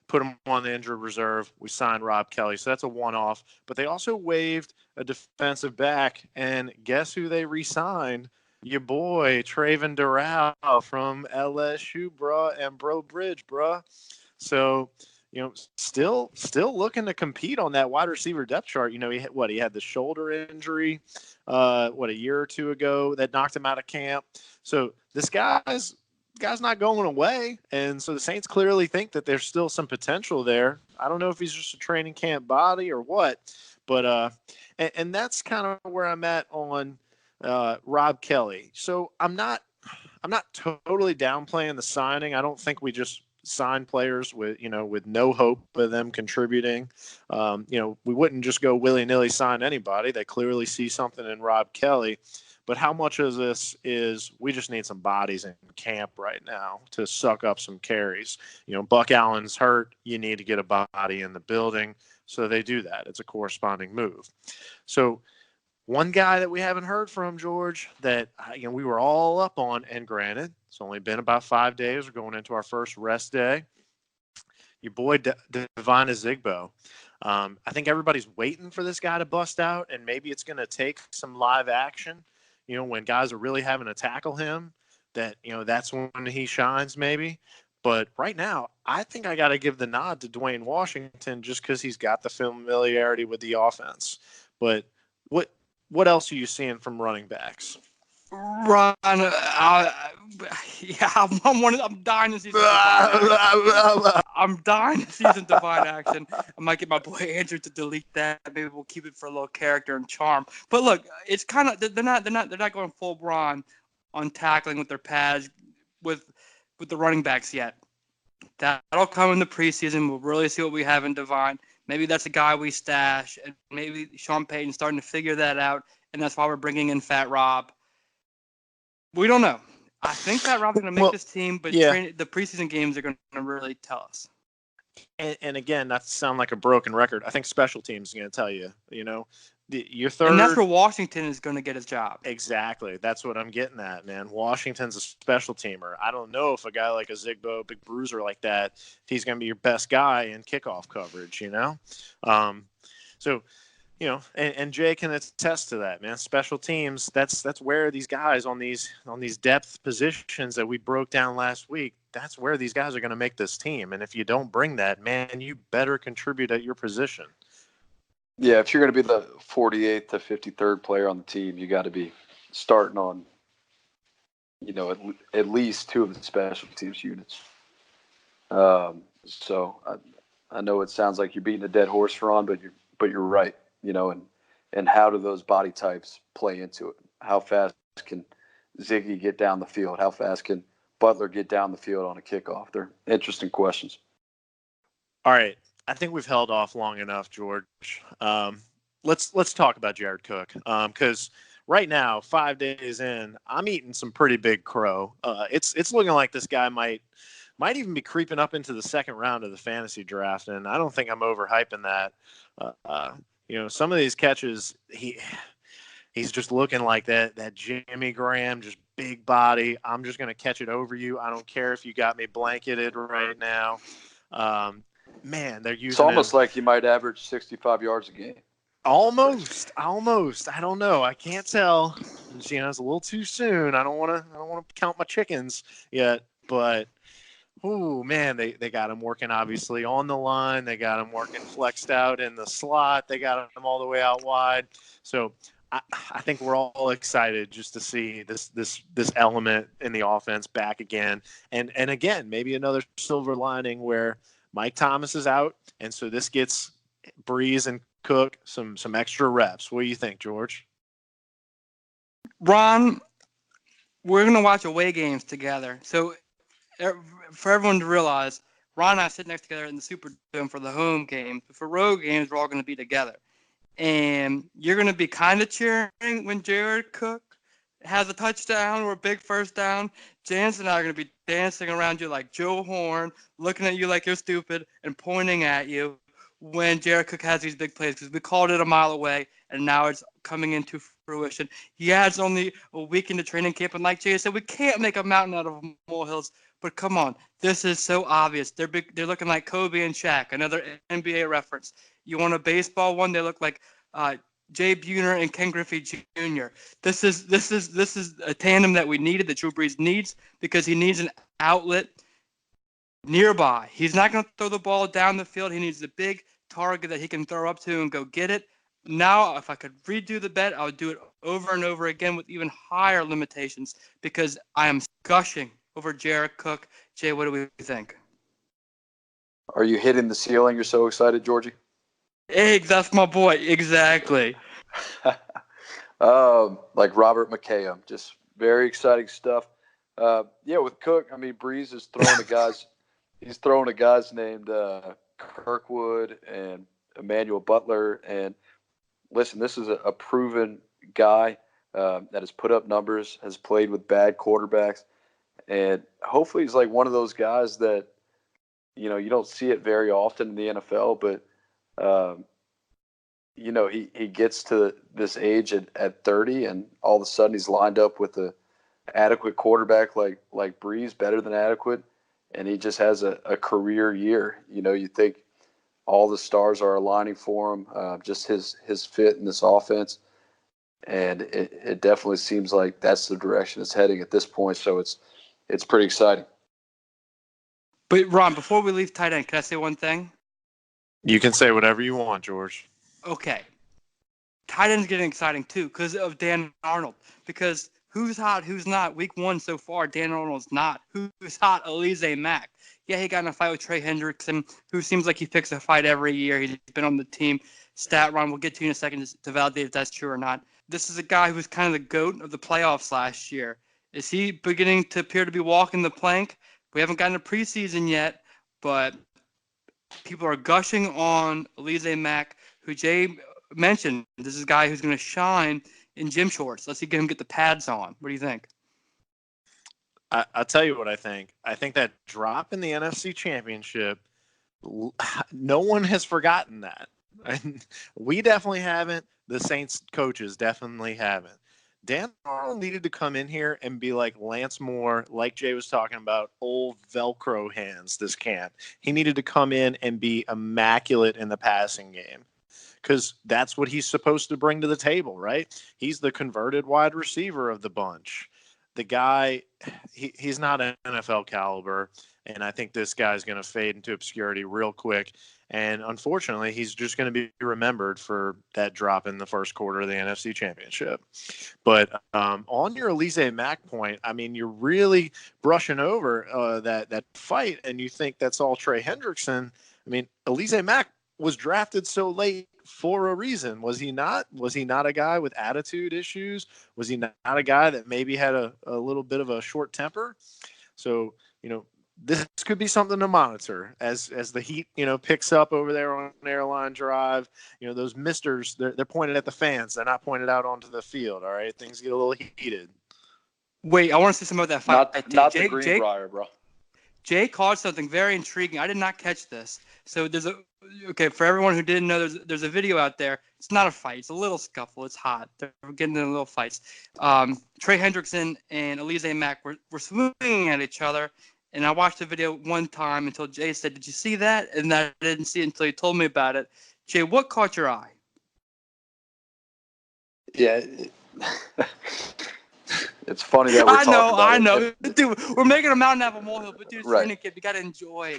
C: put him on the injured reserve. We signed Rob Kelly, so that's a one-off. But they also waived a defensive back, and guess who they re-signed? Your boy, Traven Durrell from LSU, bruh, and Bro Bridge, bruh. So, still looking to compete on that wide receiver depth chart. He had the shoulder injury, a year or two ago that knocked him out of camp. So this guy's not going away. And so the Saints clearly think that there's still some potential there. I don't know if he's just a training camp body or what, but and that's kind of where I'm at on Rob Kelly. So I'm not totally downplaying the signing. I don't think we just sign players with no hope of them contributing. We wouldn't just go willy-nilly sign anybody. They clearly see something in Rob Kelly. But how much of this is we just need some bodies in camp right now to suck up some carries? Buck Allen's hurt. You need to get a body in the building. So they do that. It's a corresponding move. So one guy that we haven't heard from, George, that we were all up on, and granted, it's only been about 5 days. We're going into our first rest day. Your boy, Devine Azigbo. I think everybody's waiting for this guy to bust out, and maybe it's going to take some live action. When guys are really having to tackle him, that's when he shines maybe. But right now, I think I got to give the nod to Dwayne Washington just because he's got the familiarity with the offense. But what else are you seeing from running backs?
A: Ron, I'm dying to see some Divine action. I'm dying to see some Divine action. I might get my boy Andrew to delete that. Maybe we'll keep it for a little character and charm. But look, it's kind of they're not going full Ron on tackling with their pads with the running backs yet. That'll come in the preseason. We'll really see what we have in Divine. Maybe that's a guy we stash, and maybe Sean Payton's starting to figure that out, and that's why we're bringing in Fat Rob. We don't know. I think Fat Rob's going to make this team, but the preseason games are going to really tell us.
C: And again, not to sound like a broken record, I think special teams is going to tell you, your third.
A: And that's where Washington is going to get his job.
C: Exactly. That's what I'm getting at, man. Washington's a special teamer. I don't know if a guy like a Zigbo, big bruiser like that, if he's going to be your best guy in kickoff coverage, So, and Jay can attest to that, man. Special teams, that's where these guys on these depth positions that we broke down last week, that's where these guys are going to make this team. And if you don't bring that, man, you better contribute at your position.
E: Yeah, if you're going to be the 48th to 53rd player on the team, you got to be starting on, at least two of the special teams units. So I know it sounds like you're beating a dead horse, Ron, but you're right. And how do those body types play into it? How fast can Ziggy get down the field? How fast can Butler get down the field on a kickoff? They're interesting questions.
C: All right, I think we've held off long enough, George. Let's talk about Jared Cook, because right now, 5 days in, I'm eating some pretty big crow. It's looking like this guy might even be creeping up into the second round of the fantasy draft, and I don't think I'm overhyping that. Some of these catches, he's just looking like that Jimmy Graham, just big body. I'm just going to catch it over you. I don't care if you got me blanketed right now. Man, they're using
E: It's almost
C: him.
E: like he might average 65 yards a game.
C: Almost. I don't know. I can't tell. It's a little too soon. I don't want to count my chickens yet, but oh man, they got him working obviously on the line. They got him working flexed out in the slot. They got him all the way out wide. So I think we're all excited just to see this element in the offense back again. And again, maybe another silver lining where Mike Thomas is out, and so this gets Breeze and Cook some extra reps. What do you think, George?
A: Ron, we're going to watch away games together. So for everyone to realize, Ron and I sit next together in the Superdome for the home games. But for road games, we're all going to be together. And you're going to be kind of cheering when Jared Cook has a touchdown or a big first down. Janice and I are going to be dancing around you like Joe Horn, looking at you like you're stupid, and pointing at you when Jared Cook has these big plays, because we called it a mile away, and now it's coming into fruition. Yeah, it's only a week into training camp, and like Jay said, we can't make a mountain out of molehills. But come on, this is so obvious. They're looking like Kobe and Shaq, another NBA reference. You want a baseball one? They look like Jay Buhner and Ken Griffey Jr. This is a tandem that we needed, that Drew Brees needs, because he needs an outlet nearby. He's not going to throw the ball down the field. He needs a big target that he can throw up to and go get it. Now, if I could redo the bet, I would do it over and over again with even higher limitations, because I am gushing over Jared Cook. Jay, what do we think?
E: Are you hitting the ceiling? You're so excited, Georgie?
A: That's my boy. Exactly.
E: Like Robert McKay, just very exciting stuff. With Cook, I mean, Breeze is throwing to guys. He's throwing to guys named Kirkwood and Emmanuel Butler. And listen, this is a proven guy that has put up numbers, has played with bad quarterbacks, and hopefully he's like one of those guys that, you don't see it very often in the NFL, but he gets to this age at 30, and all of a sudden he's lined up with a adequate quarterback like Breeze, better than adequate, and he just has a career year. You think all the stars are aligning for him, just his fit in this offense, and it definitely seems like that's the direction it's heading at this point. So it's pretty exciting.
A: But Ron, before we leave tight end, can I say one thing?
C: You can say whatever you want, George.
A: Okay. Tight end's getting exciting too because of Dan Arnold. Because who's hot, who's not? Week 1 so far, Dan Arnold's not. Who's hot? Alize Mack. Yeah, he got in a fight with Trey Hendrickson, who seems like he picks a fight every year. He's been on the team. Stat Ron, we'll get to you in a second to validate if that's true or not. This is a guy who's kind of the GOAT of the playoffs last year. Is he beginning to appear to be walking the plank? We haven't gotten a preseason yet, but people are gushing on Alize Mack, who Jay mentioned. This is a guy who's going to shine in gym shorts. Let's see him get the pads on. What do you think?
C: I'll tell you what I think. I think that drop in the NFC Championship, no one has forgotten that. We definitely haven't. The Saints coaches definitely haven't. Dan Arnold needed to come in here and be like Lance Moore, like Jay was talking about, old Velcro hands this camp. He needed to come in and be immaculate in the passing game, because that's what he's supposed to bring to the table, right? He's the converted wide receiver of the bunch. The guy, he's not an NFL caliber, and I think this guy's going to fade into obscurity real quick. And unfortunately, he's just going to be remembered for that drop in the first quarter of the NFC Championship. But on your Alize Mack point, I mean, you're really brushing over that fight, and you think that's all Trey Hendrickson. I mean, Elise Mack was drafted so late for a reason. Was he not? Was he not a guy with attitude issues? Was he not a guy that maybe had a little bit of a short temper? So, this could be something to monitor as the heat, picks up over there on Airline Drive. Those misters, they're pointed at the fans. They're not pointed out onto the field. All right, things get a little heated.
A: Wait, I want to see some of that fight.
E: Not the Greenbrier, bro.
A: Jay caught something very intriguing. I did not catch this. So for everyone who didn't know, there's a video out there. It's not a fight. It's a little scuffle. It's hot. They're getting in little fights. Trey Hendrickson and Elise Mack were swinging at each other. And I watched the video one time until Jay said, "Did you see that?" And I didn't see it until he told me about it. Jay, what caught your eye?
E: Yeah. It's funny that we're talking about
A: I know. Dude, we're making a mountain out of a molehill, but dude, it's
E: right.
A: training camp. You got to enjoy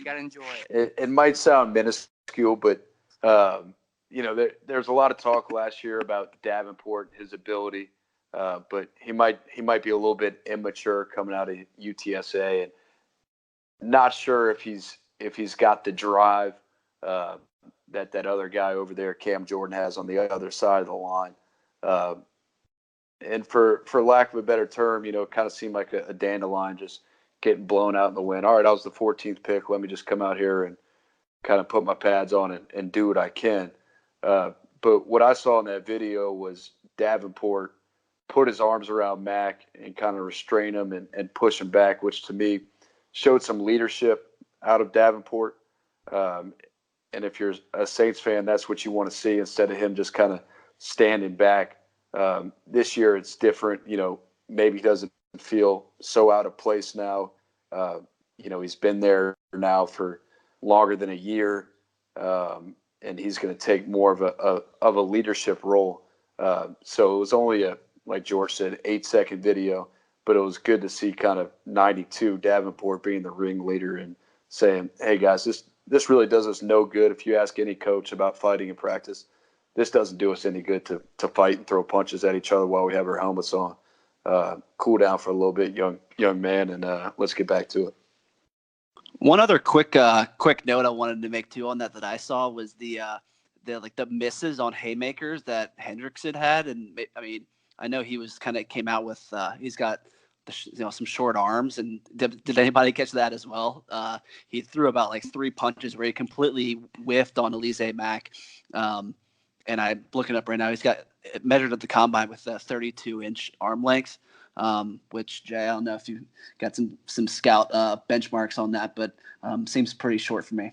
A: it.
E: It might sound minuscule, but, there's a lot of talk last year about Davenport, his ability, but he might be a little bit immature coming out of UTSA, and not sure if he's got the drive that other guy over there, Cam Jordan, has on the other side of the line. And for lack of a better term, it kind of seemed like a dandelion just getting blown out in the wind. All right, I was the 14th pick. Let me just come out here and kind of put my pads on and do what I can. But what I saw in that video was Davenport put his arms around Mack and kind of restrain him and push him back, which to me showed some leadership out of Davenport. And if you're a Saints fan, that's what you want to see instead of him just kind of standing back. This year it's different. Maybe he doesn't feel so out of place now. He's been there now for longer than a year, and he's going to take more of a leadership role. So it was only like George said, 8-second video, but it was good to see kind of 92 Davenport being the ringleader and saying, "Hey guys, this really does us no good. If you ask any coach about fighting in practice, this doesn't do us any good to fight and throw punches at each other while we have our helmets on. Cool down for a little bit, young man, and let's get back to it."
D: One other quick note I wanted to make too on that I saw was the misses on haymakers that Hendrickson had, and I mean I know he was kind of came out with he's got some short arms, and did anybody catch that as well? He threw about like 3 punches where he completely whiffed on Elise Mack. And I'm looking up right now. He's got it measured at the combine with 32-inch arm lengths, which, Jay, I don't know if you got some scout benchmarks on that, but seems pretty short for me.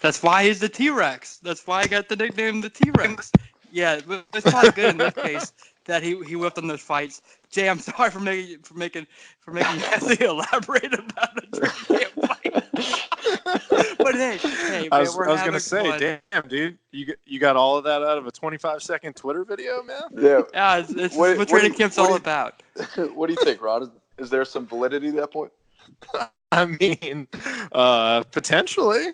A: That's why he's the T-Rex. That's why I got the nickname the T-Rex. Yeah, it's probably good in this case that he whipped on those fights. Jay, I'm sorry for making you have to elaborate about a training camp fight. But hey, man,
C: I was
A: going
C: to say, damn, dude, you got all of that out of a 25-second Twitter video, man?
E: Yeah.
A: It's what training camp's all about.
E: What do you think, Ron? Is there some validity to that point?
C: I mean, potentially.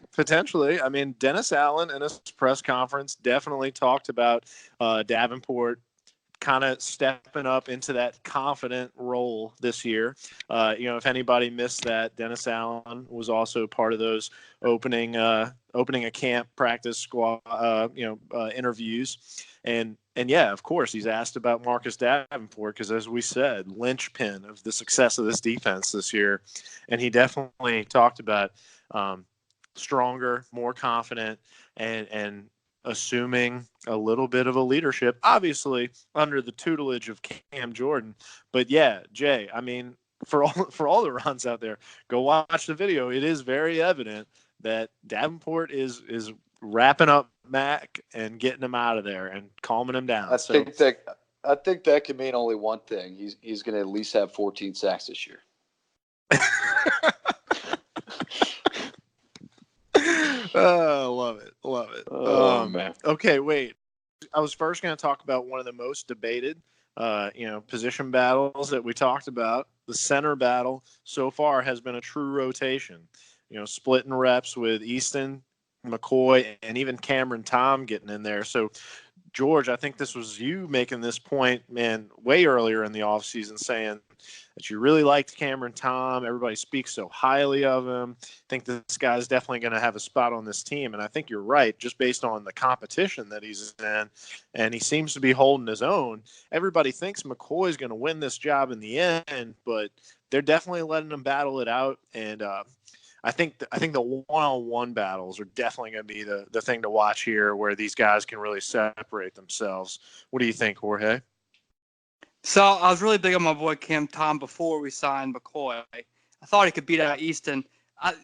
C: I mean, Dennis Allen in his press conference definitely talked about Davenport kind of stepping up into that confident role this year. If anybody missed that, Dennis Allen was also part of those opening a camp practice squad, interviews. And yeah, of course, he's asked about Marcus Davenport because, as we said, linchpin of the success of this defense this year. And he definitely talked about stronger, more confident, and assuming a little bit of a leadership, obviously under the tutelage of Cam Jordan. But yeah, Jay, I mean, for all the Rons out there, go watch the video. It is very evident that Davenport is wrapping up Mac and getting him out of there and calming him down.
E: I think that can mean only one thing. He's going to at least have 14 sacks this year.
C: Love it.
E: Oh, man.
C: Okay, wait. I was first going to talk about one of the most debated, position battles that we talked about. The center battle so far has been a true rotation. Splitting reps with Easton, McCoy, and even Cameron Tom getting in there. So George, I think this was you making this point, man, way earlier in the offseason, saying that you really liked Cameron Tom. Everybody speaks so highly of him. I think this guy's definitely going to have a spot on this team. And I think you're right, just based on the competition that he's in. And he seems to be holding his own. Everybody thinks McCoy's going to win this job in the end, but they're definitely letting him battle it out. And I think the one-on-one battles are definitely going to be the thing to watch here, where these guys can really separate themselves. What do you think, Jorge?
A: So I was really big on my boy Cam Tom before we signed McCoy. I thought he could beat out Easton.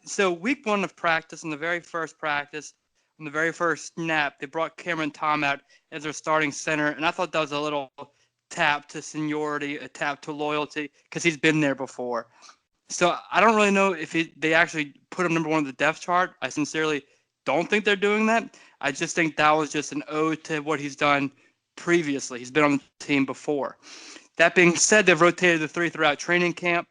A: So week 1 of practice, in the very first practice, on the very first snap, they brought Cameron Tom out as their starting center, and I thought that was a little tap to seniority, a tap to loyalty, because he's been there before. So I don't really know if they actually put him number 1 on the depth chart. I sincerely don't think they're doing that. I just think that was just an ode to what he's done previously. He's been on the team before. That being said, they've rotated the 3 throughout training camp.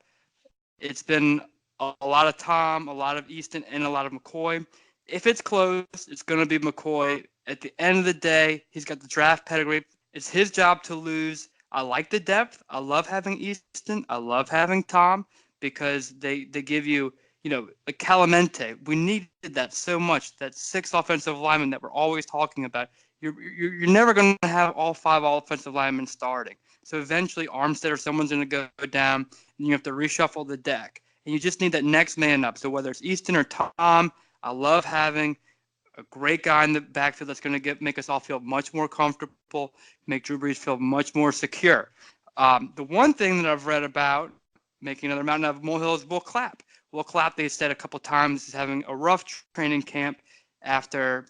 A: It's been a lot of Tom, a lot of Easton, and a lot of McCoy. If it's close, it's going to be McCoy. At the end of the day, he's got the draft pedigree. It's his job to lose. I like the depth. I love having Easton. I love having Tom, because they give you, like Calamente. We needed that so much, that 6 offensive linemen that we're always talking about. You're never going to have all 5 offensive linemen starting. So eventually Armstead or someone's going to go down, and you have to reshuffle the deck. And you just need that next man up. So whether it's Easton or Tom, I love having a great guy in the backfield that's going to make us all feel much more comfortable, make Drew Brees feel much more secure. The one thing that I've read about making another mountain out of molehill is Will Clapp. Will Clapp, they said a couple times, is having a rough training camp after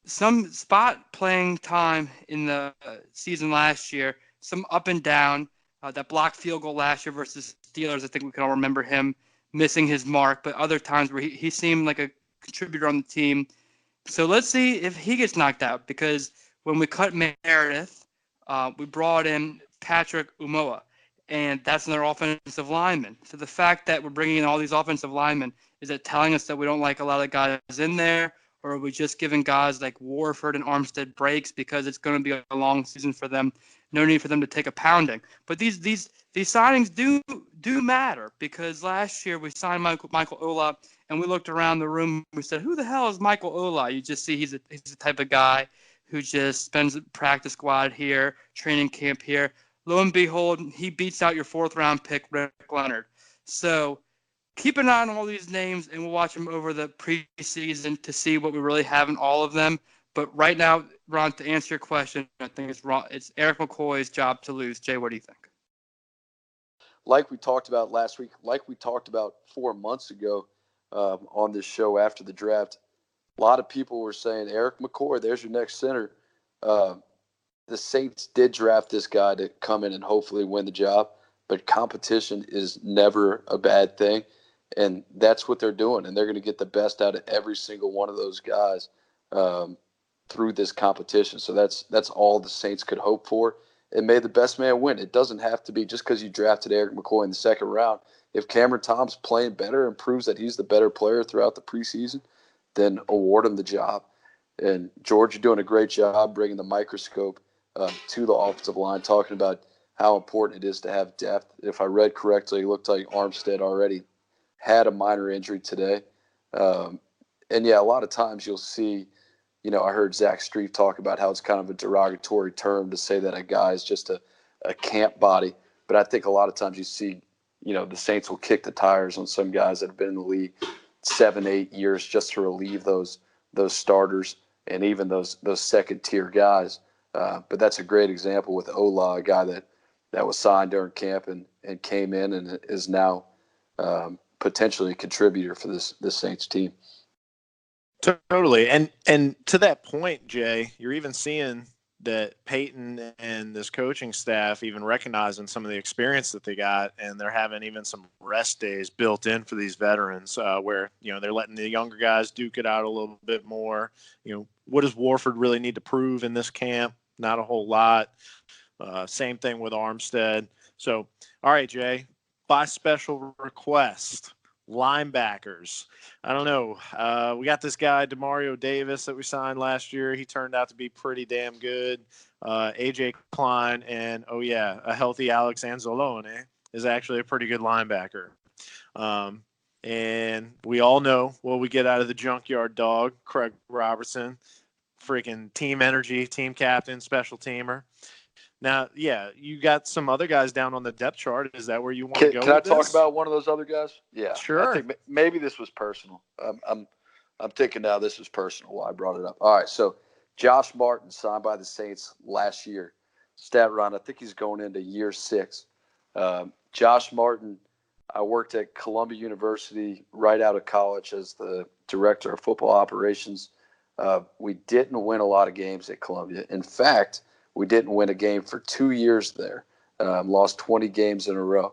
A: some spot playing time in the season last year, some up and down. That blocked field goal last year versus Steelers, I think we can all remember him missing his mark, but other times where he seemed like a contributor on the team. So let's see if he gets knocked out, because when we cut Meredith, we brought in Patrick Umoa, and that's another offensive lineman. So the fact that we're bringing in all these offensive linemen, is it telling us that we don't like a lot of guys in there, or are we just giving guys like Warford and Armstead breaks because it's going to be a long season for them? No need for them to take a pounding. But these signings do matter, because last year we signed Michael Ola, and we looked around the room. We said, "Who the hell is Michael Ola?" You just see he's the type of guy who just spends practice squad here, training camp here. Lo and behold, he beats out your 4th-round pick, Rick Leonard. So keep an eye on all these names, and we'll watch them over the preseason to see what we really have in all of them. But right now, Ron, to answer your question, I think it's Eric McCoy's job to lose. Jay, what do you think?
E: Like we talked about last week, like we talked about 4 months ago on this show after the draft, a lot of people were saying, Eric McCoy, there's your next center. The Saints did draft this guy to come in and hopefully win the job, but competition is never a bad thing, and that's what they're doing, and they're going to get the best out of every single one of those guys through this competition. So that's all the Saints could hope for. And may the best man win. It doesn't have to be just because you drafted Eric McCoy in the 2nd round. If Cameron Tom's playing better and proves that he's the better player throughout the preseason, then award him the job. And George, you're doing a great job bringing the microscope to the offensive line, talking about how important it is to have depth. If I read correctly, it looked like Armstead already had a minor injury today. And yeah, a lot of times you'll see, I heard Zach Streif talk about how it's kind of a derogatory term to say that a guy is just a camp body. But I think a lot of times you see, the Saints will kick the tires on some guys that have been in the league 7-8 years just to relieve those starters and even those second-tier guys. But that's a great example with Ola, a guy that was signed during camp and came in and is now potentially a contributor for this Saints team.
C: Totally. And to that point, Jay, you're even seeing that Peyton and this coaching staff even recognizing some of the experience that they got, and they're having even some rest days built in for these veterans where, they're letting the younger guys duke it out a little bit more. What does Warford really need to prove in this camp? Not a whole lot. Same thing with Armstead. So, all right, Jay, by special request, linebackers. I don't know. We got this guy, Demario Davis, that we signed last year. He turned out to be pretty damn good. AJ Klein, and, a healthy Alex Anzalone is actually a pretty good linebacker. And we all know what we get out of the junkyard dog, Craig Robertson, freaking team energy, team captain, special teamer. Now, you got some other guys down on the depth chart. Is that where you want to go?
E: Can I
C: with
E: talk
C: this?
E: about one of those other guys? Yeah,
C: Sure.
E: I think maybe this was personal. I'm thinking now this was personal. Why I brought it up. All right, so Josh Martin signed by the Saints last year. Stat run. I think he's going into year 6. Josh Martin. I worked at Columbia University right out of college as the director of football operations. We didn't win a lot of games at Columbia. In fact, we didn't win a game for 2 years there. Lost 20 games in a row.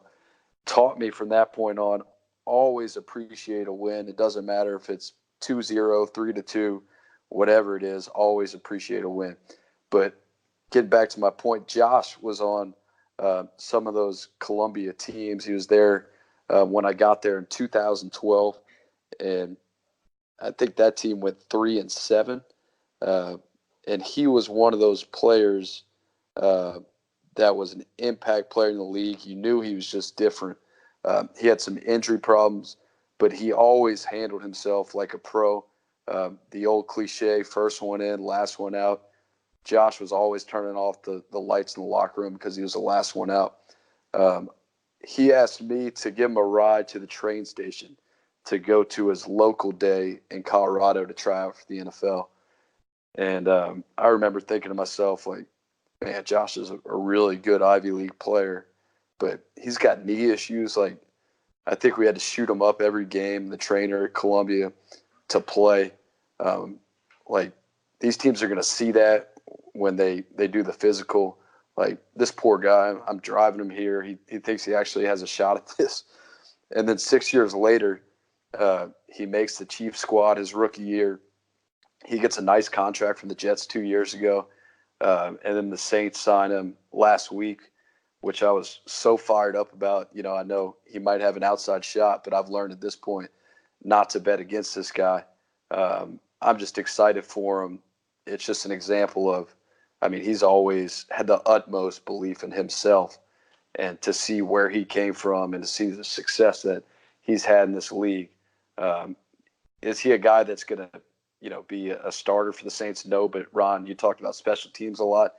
E: Taught me from that point on, always appreciate a win. It doesn't matter if it's 2-0, 3-2, whatever it is, always appreciate a win. But getting back to my point, Josh was on some of those Columbia teams. He was there when I got there in 2012, and I think that team went 3-7. And he was one of those players that was an impact player in the league. You knew he was just different. He had some injury problems, but he always handled himself like a pro. The old cliche, first one in, last one out. Josh was always turning off the lights in the locker room because he was the last one out. He asked me to give him a ride to the train station to go to his local day in Colorado to try out for the NFL. And I remember thinking to myself, like, man, Josh is a really good Ivy League player, but he's got knee issues. Like, I think we had to shoot him up every game, the trainer at Columbia, to play. Like, these teams are going to see that when they do the physical. Like, this poor guy, I'm driving him here. He thinks he actually has a shot at this. And then 6 years later, he makes the Chiefs squad his rookie year. He gets a nice contract from the Jets 2 years ago. And then the Saints sign him last week, which I was so fired up about. You know, I know he might have an outside shot, but I've learned at this point not to bet against this guy. I'm just excited for him. It's just an example of, I mean, he's always had the utmost belief in himself, and to see where he came from and to see the success that he's had in this league. Is he a guy that's going to, be a starter for the Saints? No, but Ron, you talked about special teams a lot.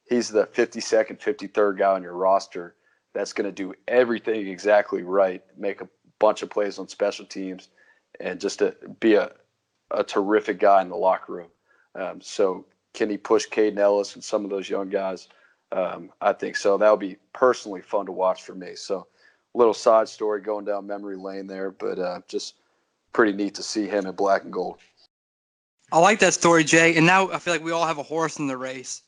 E: He's the 52nd, 53rd guy on your roster that's going to do everything exactly right, make a bunch of plays on special teams, and just to be a terrific guy in the locker room. So can he push Caden Ellis and some of those young guys? I think so. That would be personally fun to watch for me. So little side story going down memory lane there, but just pretty neat to see him in black and gold.
A: I like that story, Jay. And now I feel like we all have a horse in the race.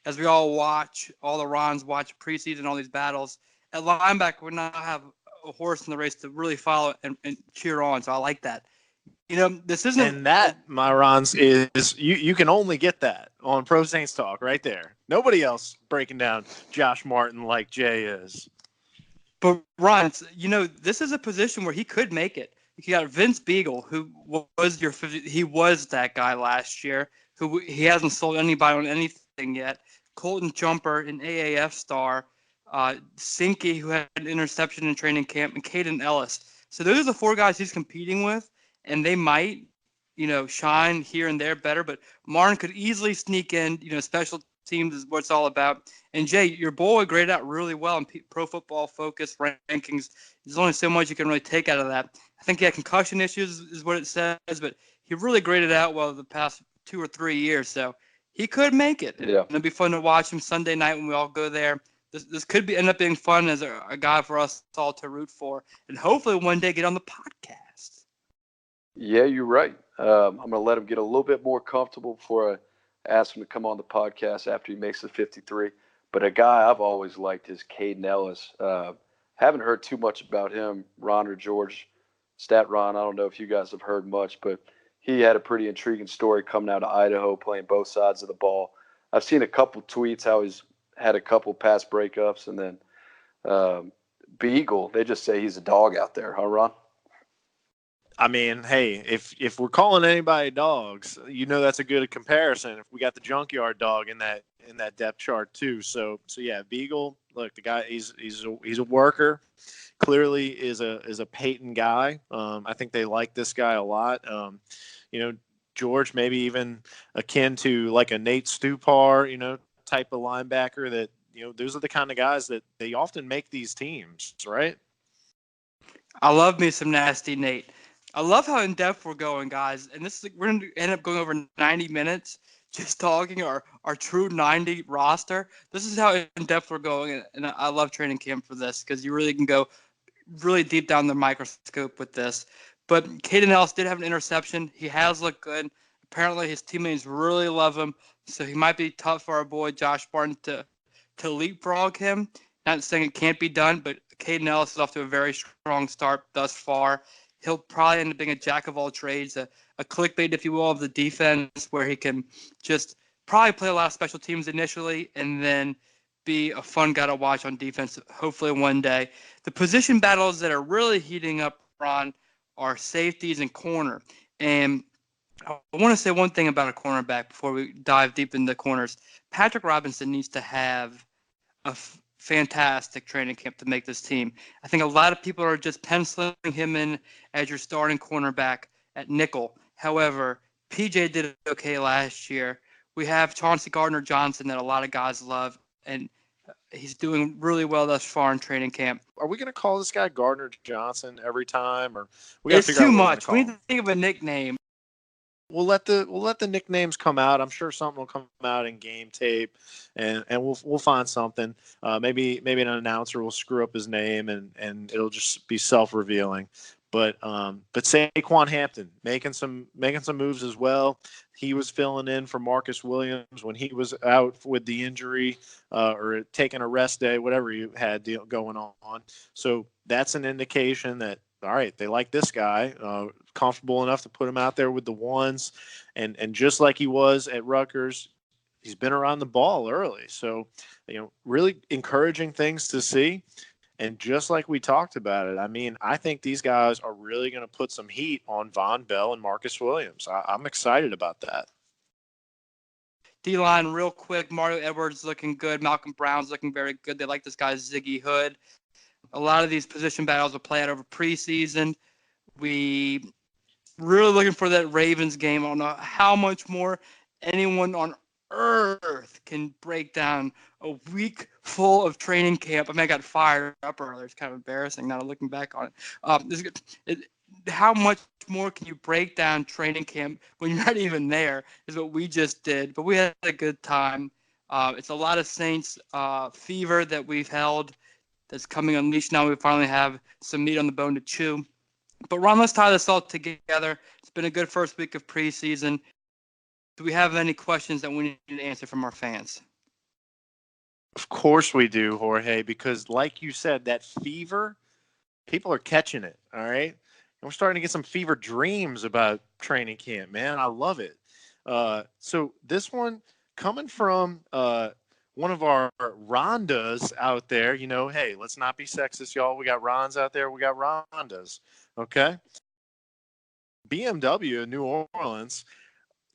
A: As we all watch, all the Rons watch preseason, all these battles. At linebacker, we now have a horse in the race to really follow and cheer on. So I like that. This isn't.
C: And that, my Rons, is you can only get that on Pro Saints Talk right there. Nobody else breaking down Josh Martin like Jay is.
A: But Ron, this is a position where he could make it. You got Vince Beagle, who was that guy last year, who he hasn't sold anybody on anything yet. Colton Jumper, an AAF star. Sinky, who had an interception in training camp, and Caden Ellis. So those are the 4 guys he's competing with, and they might, shine here and there better. But Martin could easily sneak in. Special teams is what it's all about. And Jay, your boy graded out really well in Pro Football Focus rankings. There's only so much you can really take out of that. I think he had concussion issues, is what it says, but he really graded out well the past 2 or 3 years. So he could make it.
E: Yeah.
A: And it'll be fun to watch him Sunday night when we all go there. This could end up being fun as a guy for us all to root for, and hopefully one day get on the podcast.
E: Yeah, you're right. I'm going to let him get a little bit more comfortable before I ask him to come on the podcast after he makes the 53. But a guy I've always liked is Caden Ellis. Haven't heard too much about him, Ron or George. Stat Ron, I don't know if you guys have heard much, but he had a pretty intriguing story coming out of Idaho, playing both sides of the ball. I've seen a couple tweets how he's had a couple pass breakups, and then Beagle, they just say he's a dog out there, huh, Ron?
C: I mean, hey, if we're calling anybody dogs, that's a good comparison. If we got the junkyard dog in that depth chart too, so yeah, Beagle. Look, the guy, he's a worker. Clearly is a Peyton guy. I think they like this guy a lot. George, maybe even akin to like a Nate Stupar, type of linebacker. That those are the kind of guys that they often make these teams, right?
A: I love me some nasty Nate. I love how in depth we're going, guys. And this is we're gonna end up going over 90 minutes just talking our true 90 roster. This is how in depth we're going, and I love training camp for this because you really can go really deep down the microscope with this. But Caden Ellis did have an interception. He has looked good. Apparently his teammates really love him, so he might be tough for our boy Josh Barton to leapfrog him. Not saying it can't be done, but Caden Ellis is off to a very strong start thus far. He'll probably end up being a jack of all trades, a clickbait, if you will, of the defense, where he can just probably play a lot of special teams initially and then be a fun guy to watch on defense, hopefully one day. The position battles that are really heating up, Ron, are safeties and corner. And I want to say one thing about a cornerback before we dive deep into the corners. Patrick Robinson needs to have a fantastic training camp to make this team. I think a lot of people are just penciling him in as your starting cornerback at nickel. However, PJ did okay last year. We have Chauncey Gardner-Johnson that a lot of guys love, and he's doing really well thus far in training camp.
C: Are we going to call this guy Gardner Johnson every time, or we got to
A: It's
C: figure out
A: too
C: what
A: much.
C: we're
A: We
C: going to
A: need to think of a nickname.
C: We'll let the nicknames come out. I'm sure something will come out in game tape, and we'll find something. Maybe an announcer will screw up his name, and it'll just be self-revealing. But Saquon Hampton making some moves as well. He was filling in for Marcus Williams when he was out with the injury or taking a rest day, whatever you had going on. So that's an indication that, all right, they like this guy, comfortable enough to put him out there with the ones. And just like he was at Rutgers, he's been around the ball early. So, really encouraging things to see. And just like we talked about it, I mean, I think these guys are really going to put some heat on Von Bell and Marcus Williams. I'm excited about that.
A: D-line real quick. Mario Edwards looking good. Malcolm Brown's looking very good. They like this guy Ziggy Hood. A lot of these position battles will play out over preseason. We really looking for that Ravens game. I don't know how much more anyone on earth can break down a week full of training camp. I mean, I got fired up earlier. It's kind of embarrassing now looking back on it. How much more can you break down training camp when you're not even there is what we just did. But we had a good time. It's a lot of Saints fever that we've held that's coming unleashed now. We finally have some meat on the bone to chew. But Ron, let's tie this all together. It's been a good first week of preseason. Do we have any questions that we need to answer from our fans?
C: Of course we do, Jorge, because like you said, that fever, people are catching it, all right? And we're starting to get some fever dreams about training camp, man. I love it. So this one coming from one of our Rondas out there, hey, let's not be sexist, y'all. We got Rons out there. We got Rondas, okay? BMW in New Orleans.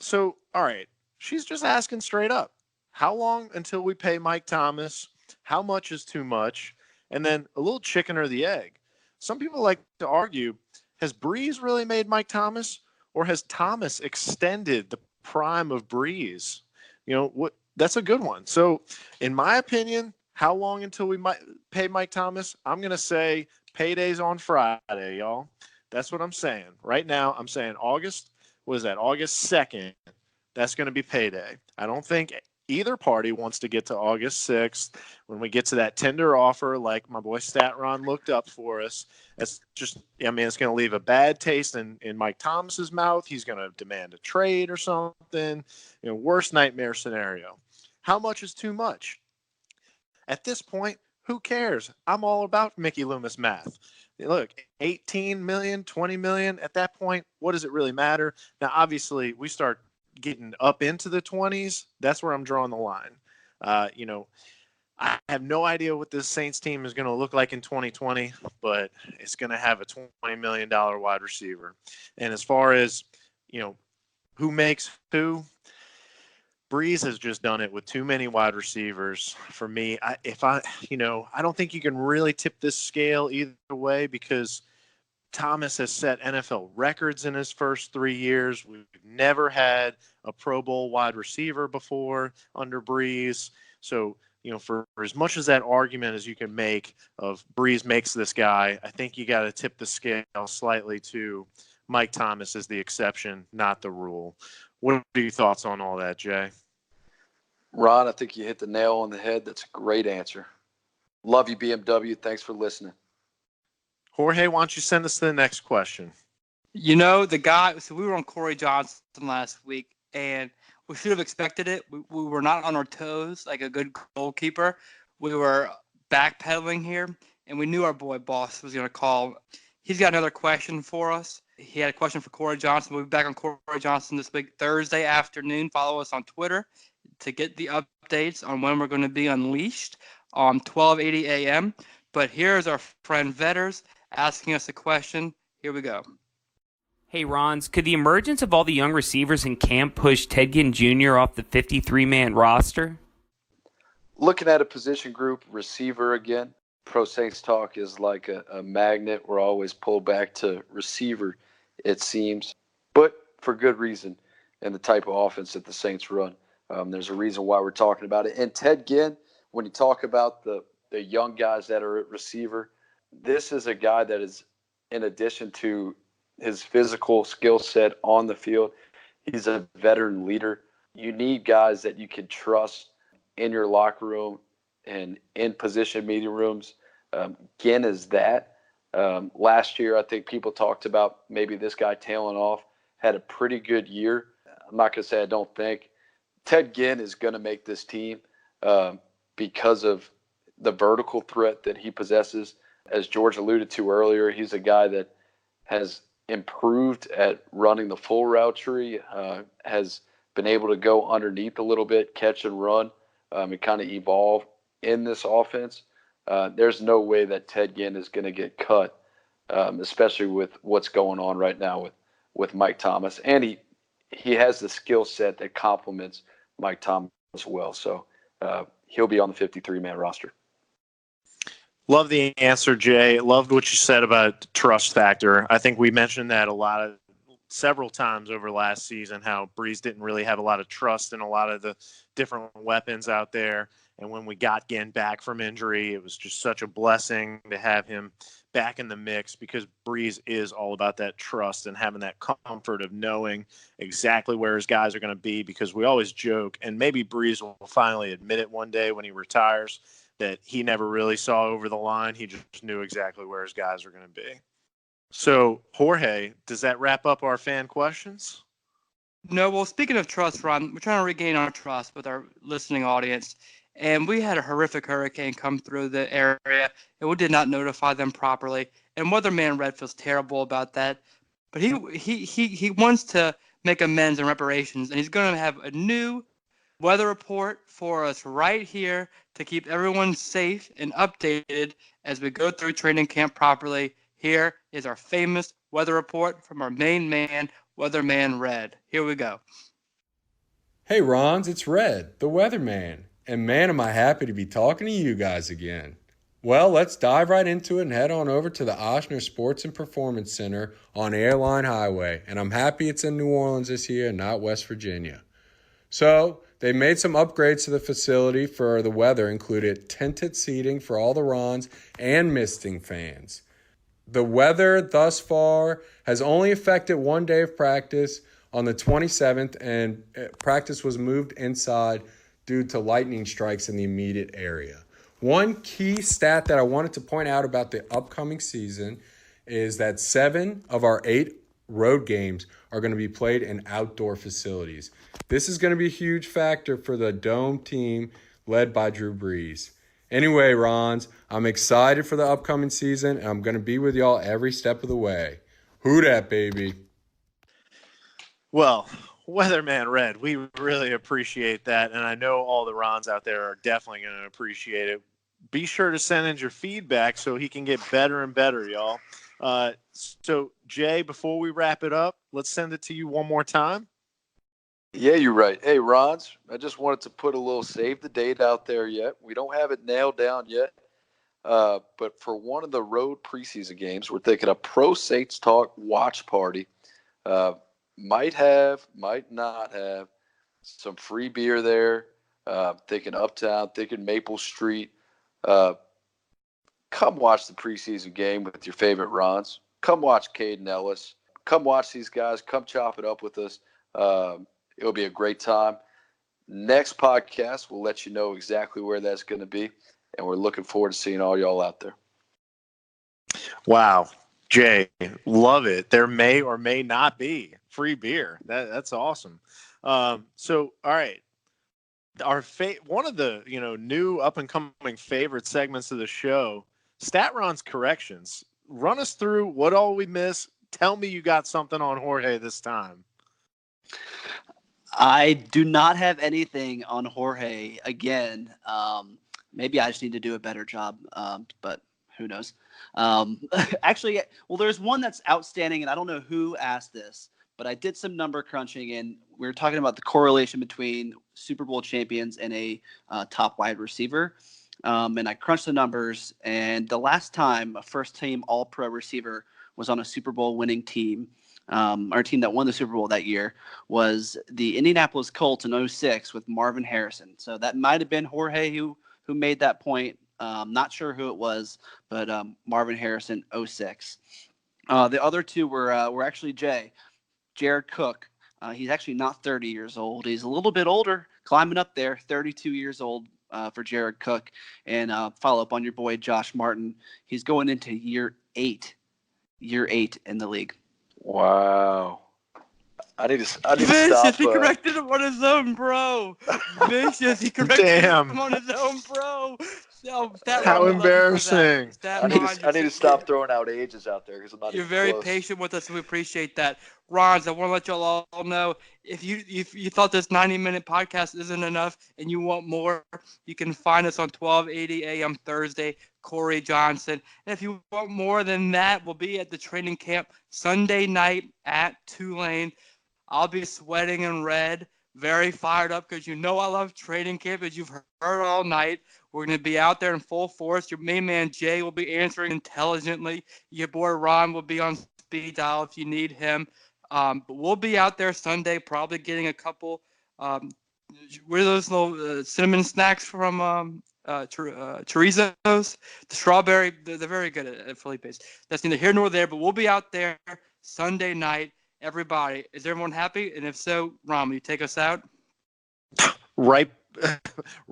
C: So, all right, she's just asking straight up, how long until we pay Mike Thomas? How much is too much? And then a little chicken or the egg. Some people like to argue, has Breeze really made Mike Thomas, or has Thomas extended the prime of Breeze? That's a good one. So, in my opinion, how long until we might pay Mike Thomas? I'm going to say payday's on Friday, y'all. That's what I'm saying. Right now, I'm saying August 2nd? That's going to be payday. I don't think either party wants to get to August 6th when we get to that tender offer like my boy Statron looked up for us. It's going to leave a bad taste in Mike Thomas's mouth. He's going to demand a trade or something. Worst nightmare scenario. How much is too much? At this point, who cares? I'm all about Mickey Loomis math. Look, 18 million, 20 million, at that point, what does it really matter? Now, obviously, we start getting up into the 20s. That's where I'm drawing the line. I have no idea what this Saints team is going to look like in 2020, but it's going to have a $20 million wide receiver. And as far as, who makes who, Breeze has just done it with too many wide receivers for me. I don't think you can really tip this scale either way because Thomas has set NFL records in his first 3 years. We've never had a Pro Bowl wide receiver before under Breeze. So, for as much as that argument as you can make of Breeze makes this guy, I think you got to tip the scale slightly to Mike Thomas is the exception, not the rule. What are your thoughts on all that, Jay?
E: Ron, I think you hit the nail on the head. That's a great answer. Love you, BMW. Thanks for listening.
C: Jorge, why don't you send us to the next question?
A: The guy, so we were on Corey Johnson last week, and we should have expected it. We were not on our toes like a good goalkeeper. We were backpedaling here, and we knew our boy Boss was going to call. He's got another question for us. He had a question for Corey Johnson. We'll be back on Corey Johnson this week, Thursday afternoon. Follow us on Twitter to get the updates on when we're going to be unleashed on 12:80 a.m. But here's our friend Vetters asking us a question. Here we go.
F: Hey, Rons, could the emergence of all the young receivers in camp push Ted Ginn Jr. off the 53-man roster?
E: Looking at a position group, receiver again, Pro Saints Talk is like a magnet. We're always pulled back to receiver, it seems, but for good reason and the type of offense that the Saints run. There's a reason why we're talking about it. And Ted Ginn, when you talk about the young guys that are at receiver, this is a guy that is, in addition to his physical skill set on the field, he's a veteran leader. You need guys that you can trust in your locker room and in position meeting rooms. Ginn is that. Last year, I think people talked about maybe this guy tailing off, had a pretty good year. I'm not going to say I don't think. Ted Ginn is going to make this team because of the vertical threat that he possesses. As George alluded to earlier, he's a guy that has improved at running the full route tree, has been able to go underneath a little bit, catch and run, and kind of evolve in this offense. There's no way that Ted Ginn is going to get cut, especially with what's going on right now with Mike Thomas. And he has the skill set that complements Mike Thomas well. So he'll be on the 53-man roster.
C: Love the answer, Jay. Loved what you said about trust factor. I think we mentioned that several times over last season, how Breeze didn't really have a lot of trust in a lot of the different weapons out there. And when we got Ginn back from injury, it was just such a blessing to have him back in the mix because Breeze is all about that trust and having that comfort of knowing exactly where his guys are going to be, because we always joke, and maybe Breeze will finally admit it one day when he retires, that he never really saw over the line. He just knew exactly where his guys are going to be. So, Jorge, does that wrap up our fan questions?
A: No, well, speaking of trust, Ron, we're trying to regain our trust with our listening audience. And we had a horrific hurricane come through the area, and we did not notify them properly. And Weatherman Red feels terrible about that. But he wants to make amends and reparations, and he's going to have a new weather report for us right here to keep everyone safe and updated as we go through training camp properly. Here is our famous weather report from our main man, Weatherman Red. Here we go.
G: Hey, Rons, it's Red, the Weatherman. And man, am I happy to be talking to you guys again. Well, let's dive right into it and head on over to the Oshner Sports and Performance Center on Airline Highway. And I'm happy it's in New Orleans this year and not West Virginia. So, they made some upgrades to the facility for the weather, included tinted seating for all the Rons and misting fans. The weather thus far has only affected one day of practice on the 27th, and practice was moved inside due to lightning strikes in the immediate area. One key stat that I wanted to point out about the upcoming season is that 7 of our 8 road games are going to be played in outdoor facilities. This is going to be a huge factor for the Dome team led by Drew Brees. Anyway, Rons, I'm excited for the upcoming season, and I'm going to be with y'all every step of the way. Who dat, baby?
C: Well, Weatherman Red, we really appreciate that, and I know all the Rons out there are definitely going to appreciate it. Be sure to send in your feedback so he can get better and better, y'all. So, Jay, before we wrap it up, let's send it to you one more time.
E: Yeah, you're right. Hey, Rons, I just wanted to put a little save the date out there yet. We don't have it nailed down yet. But for one of the road preseason games, we're thinking a Pro Saints Talk watch party. Might have, might not have some free beer there. Thinking Uptown, thinking Maple Street. Come watch the preseason game with your favorite Rons. Come watch Caden Ellis. Come watch these guys. Come chop it up with us. It'll be a great time. Next podcast, we'll let you know exactly where that's going to be. And we're looking forward to seeing all y'all out there.
C: Wow. Jay, love it. There may or may not be free beer. That's awesome. So, all right. One of the new up and coming favorite segments of the show, StatRon's corrections. Run us through what all we miss. Tell me you got something on Jorge this time.
D: I do not have anything on Jorge again. Maybe I just need to do a better job, but who knows? Actually, well, there's one that's outstanding, and I don't know who asked this, but I did some number crunching, and we were talking about the correlation between Super Bowl champions and a top wide receiver. And I crunched the numbers, and the last time a first-team All-Pro receiver was on a Super Bowl winning team, our team that won the Super Bowl that year, was the Indianapolis Colts in 2006 with Marvin Harrison. So that might have been Jorge who made that point. Not sure who it was, but Marvin Harrison, 2006. The other two were actually Jared Cook. He's actually not 30 years old. He's a little bit older, climbing up there, 32 years old for Jared Cook. And follow up on your boy Josh Martin. He's going into year eight in the league.
E: Wow. I need to stop.
A: Vicious, he corrected him on his own, bro. Vicious, he corrected him on his own, bro. No,
C: how embarrassing.
E: I need to stop throwing out ages out there because I'm not.
A: You're
E: even
A: very
E: close.
A: patient with us, and we appreciate that. Rons, I want to let y'all all know, if you thought this 90-minute podcast isn't enough and you want more, you can find us on 1280 a.m. Thursday, Corey Johnson. And if you want more than that, we'll be at the training camp Sunday night at Tulane. I'll be sweating in red, very fired up because I love training camp, as you've heard all night. We're going to be out there in full force. Your main man, Jay, will be answering intelligently. Your boy, Ron, will be on speed dial if you need him. But we'll be out there Sunday, probably getting a couple what are those little cinnamon snacks from Chorizo's? The strawberry, they're very good at Felipe's. That's neither here nor there, but we'll be out there Sunday night. Everybody, is everyone happy? And if so, Ron, will you take us out?
C: Right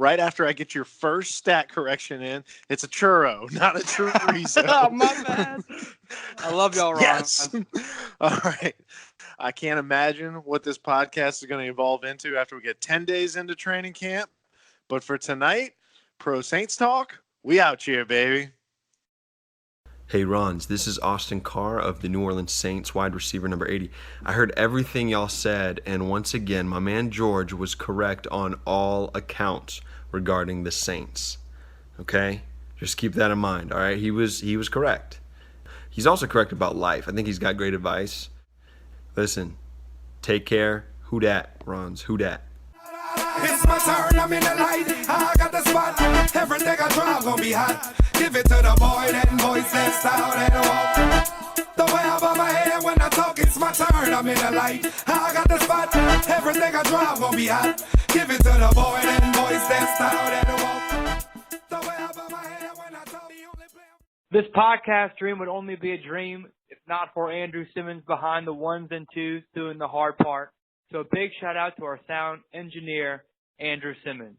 C: after I get your first stat correction in, it's a churro, not a chorizo.
A: Oh, my bad. I love y'all, Ron.
C: Yes. All right. I can't imagine what this podcast is going to evolve into after we get 10 days into training camp. But for tonight, Pro Saints Talk, we out here, baby.
G: Hey Rons, this is Austin Carr of the New Orleans Saints, wide receiver number 80. I heard everything y'all said, and once again, my man George was correct on all accounts regarding the Saints. Okay? Just keep that in mind, all right? He was correct. He's also correct about life. I think he's got great advice. Listen, take care. Who dat, Rons? Who dat?
B: It's my turn, I'm in the light. I got the spot. Everything I drive gonna be hot. Give it to the boy, that voice, that style, that walk. The way I bob my head when I talk, it's my turn, I'm in the light. I got the spot. Everything I drive gonna be hot. Give it to the boy, that voice, that style, that walk. The way I bob my head when I talk, the only player.
H: This podcast dream would only be a dream if not for Andrew Simmons behind the ones and twos doing the hard part. So a big shout out to our sound engineer, Andrew Simmons.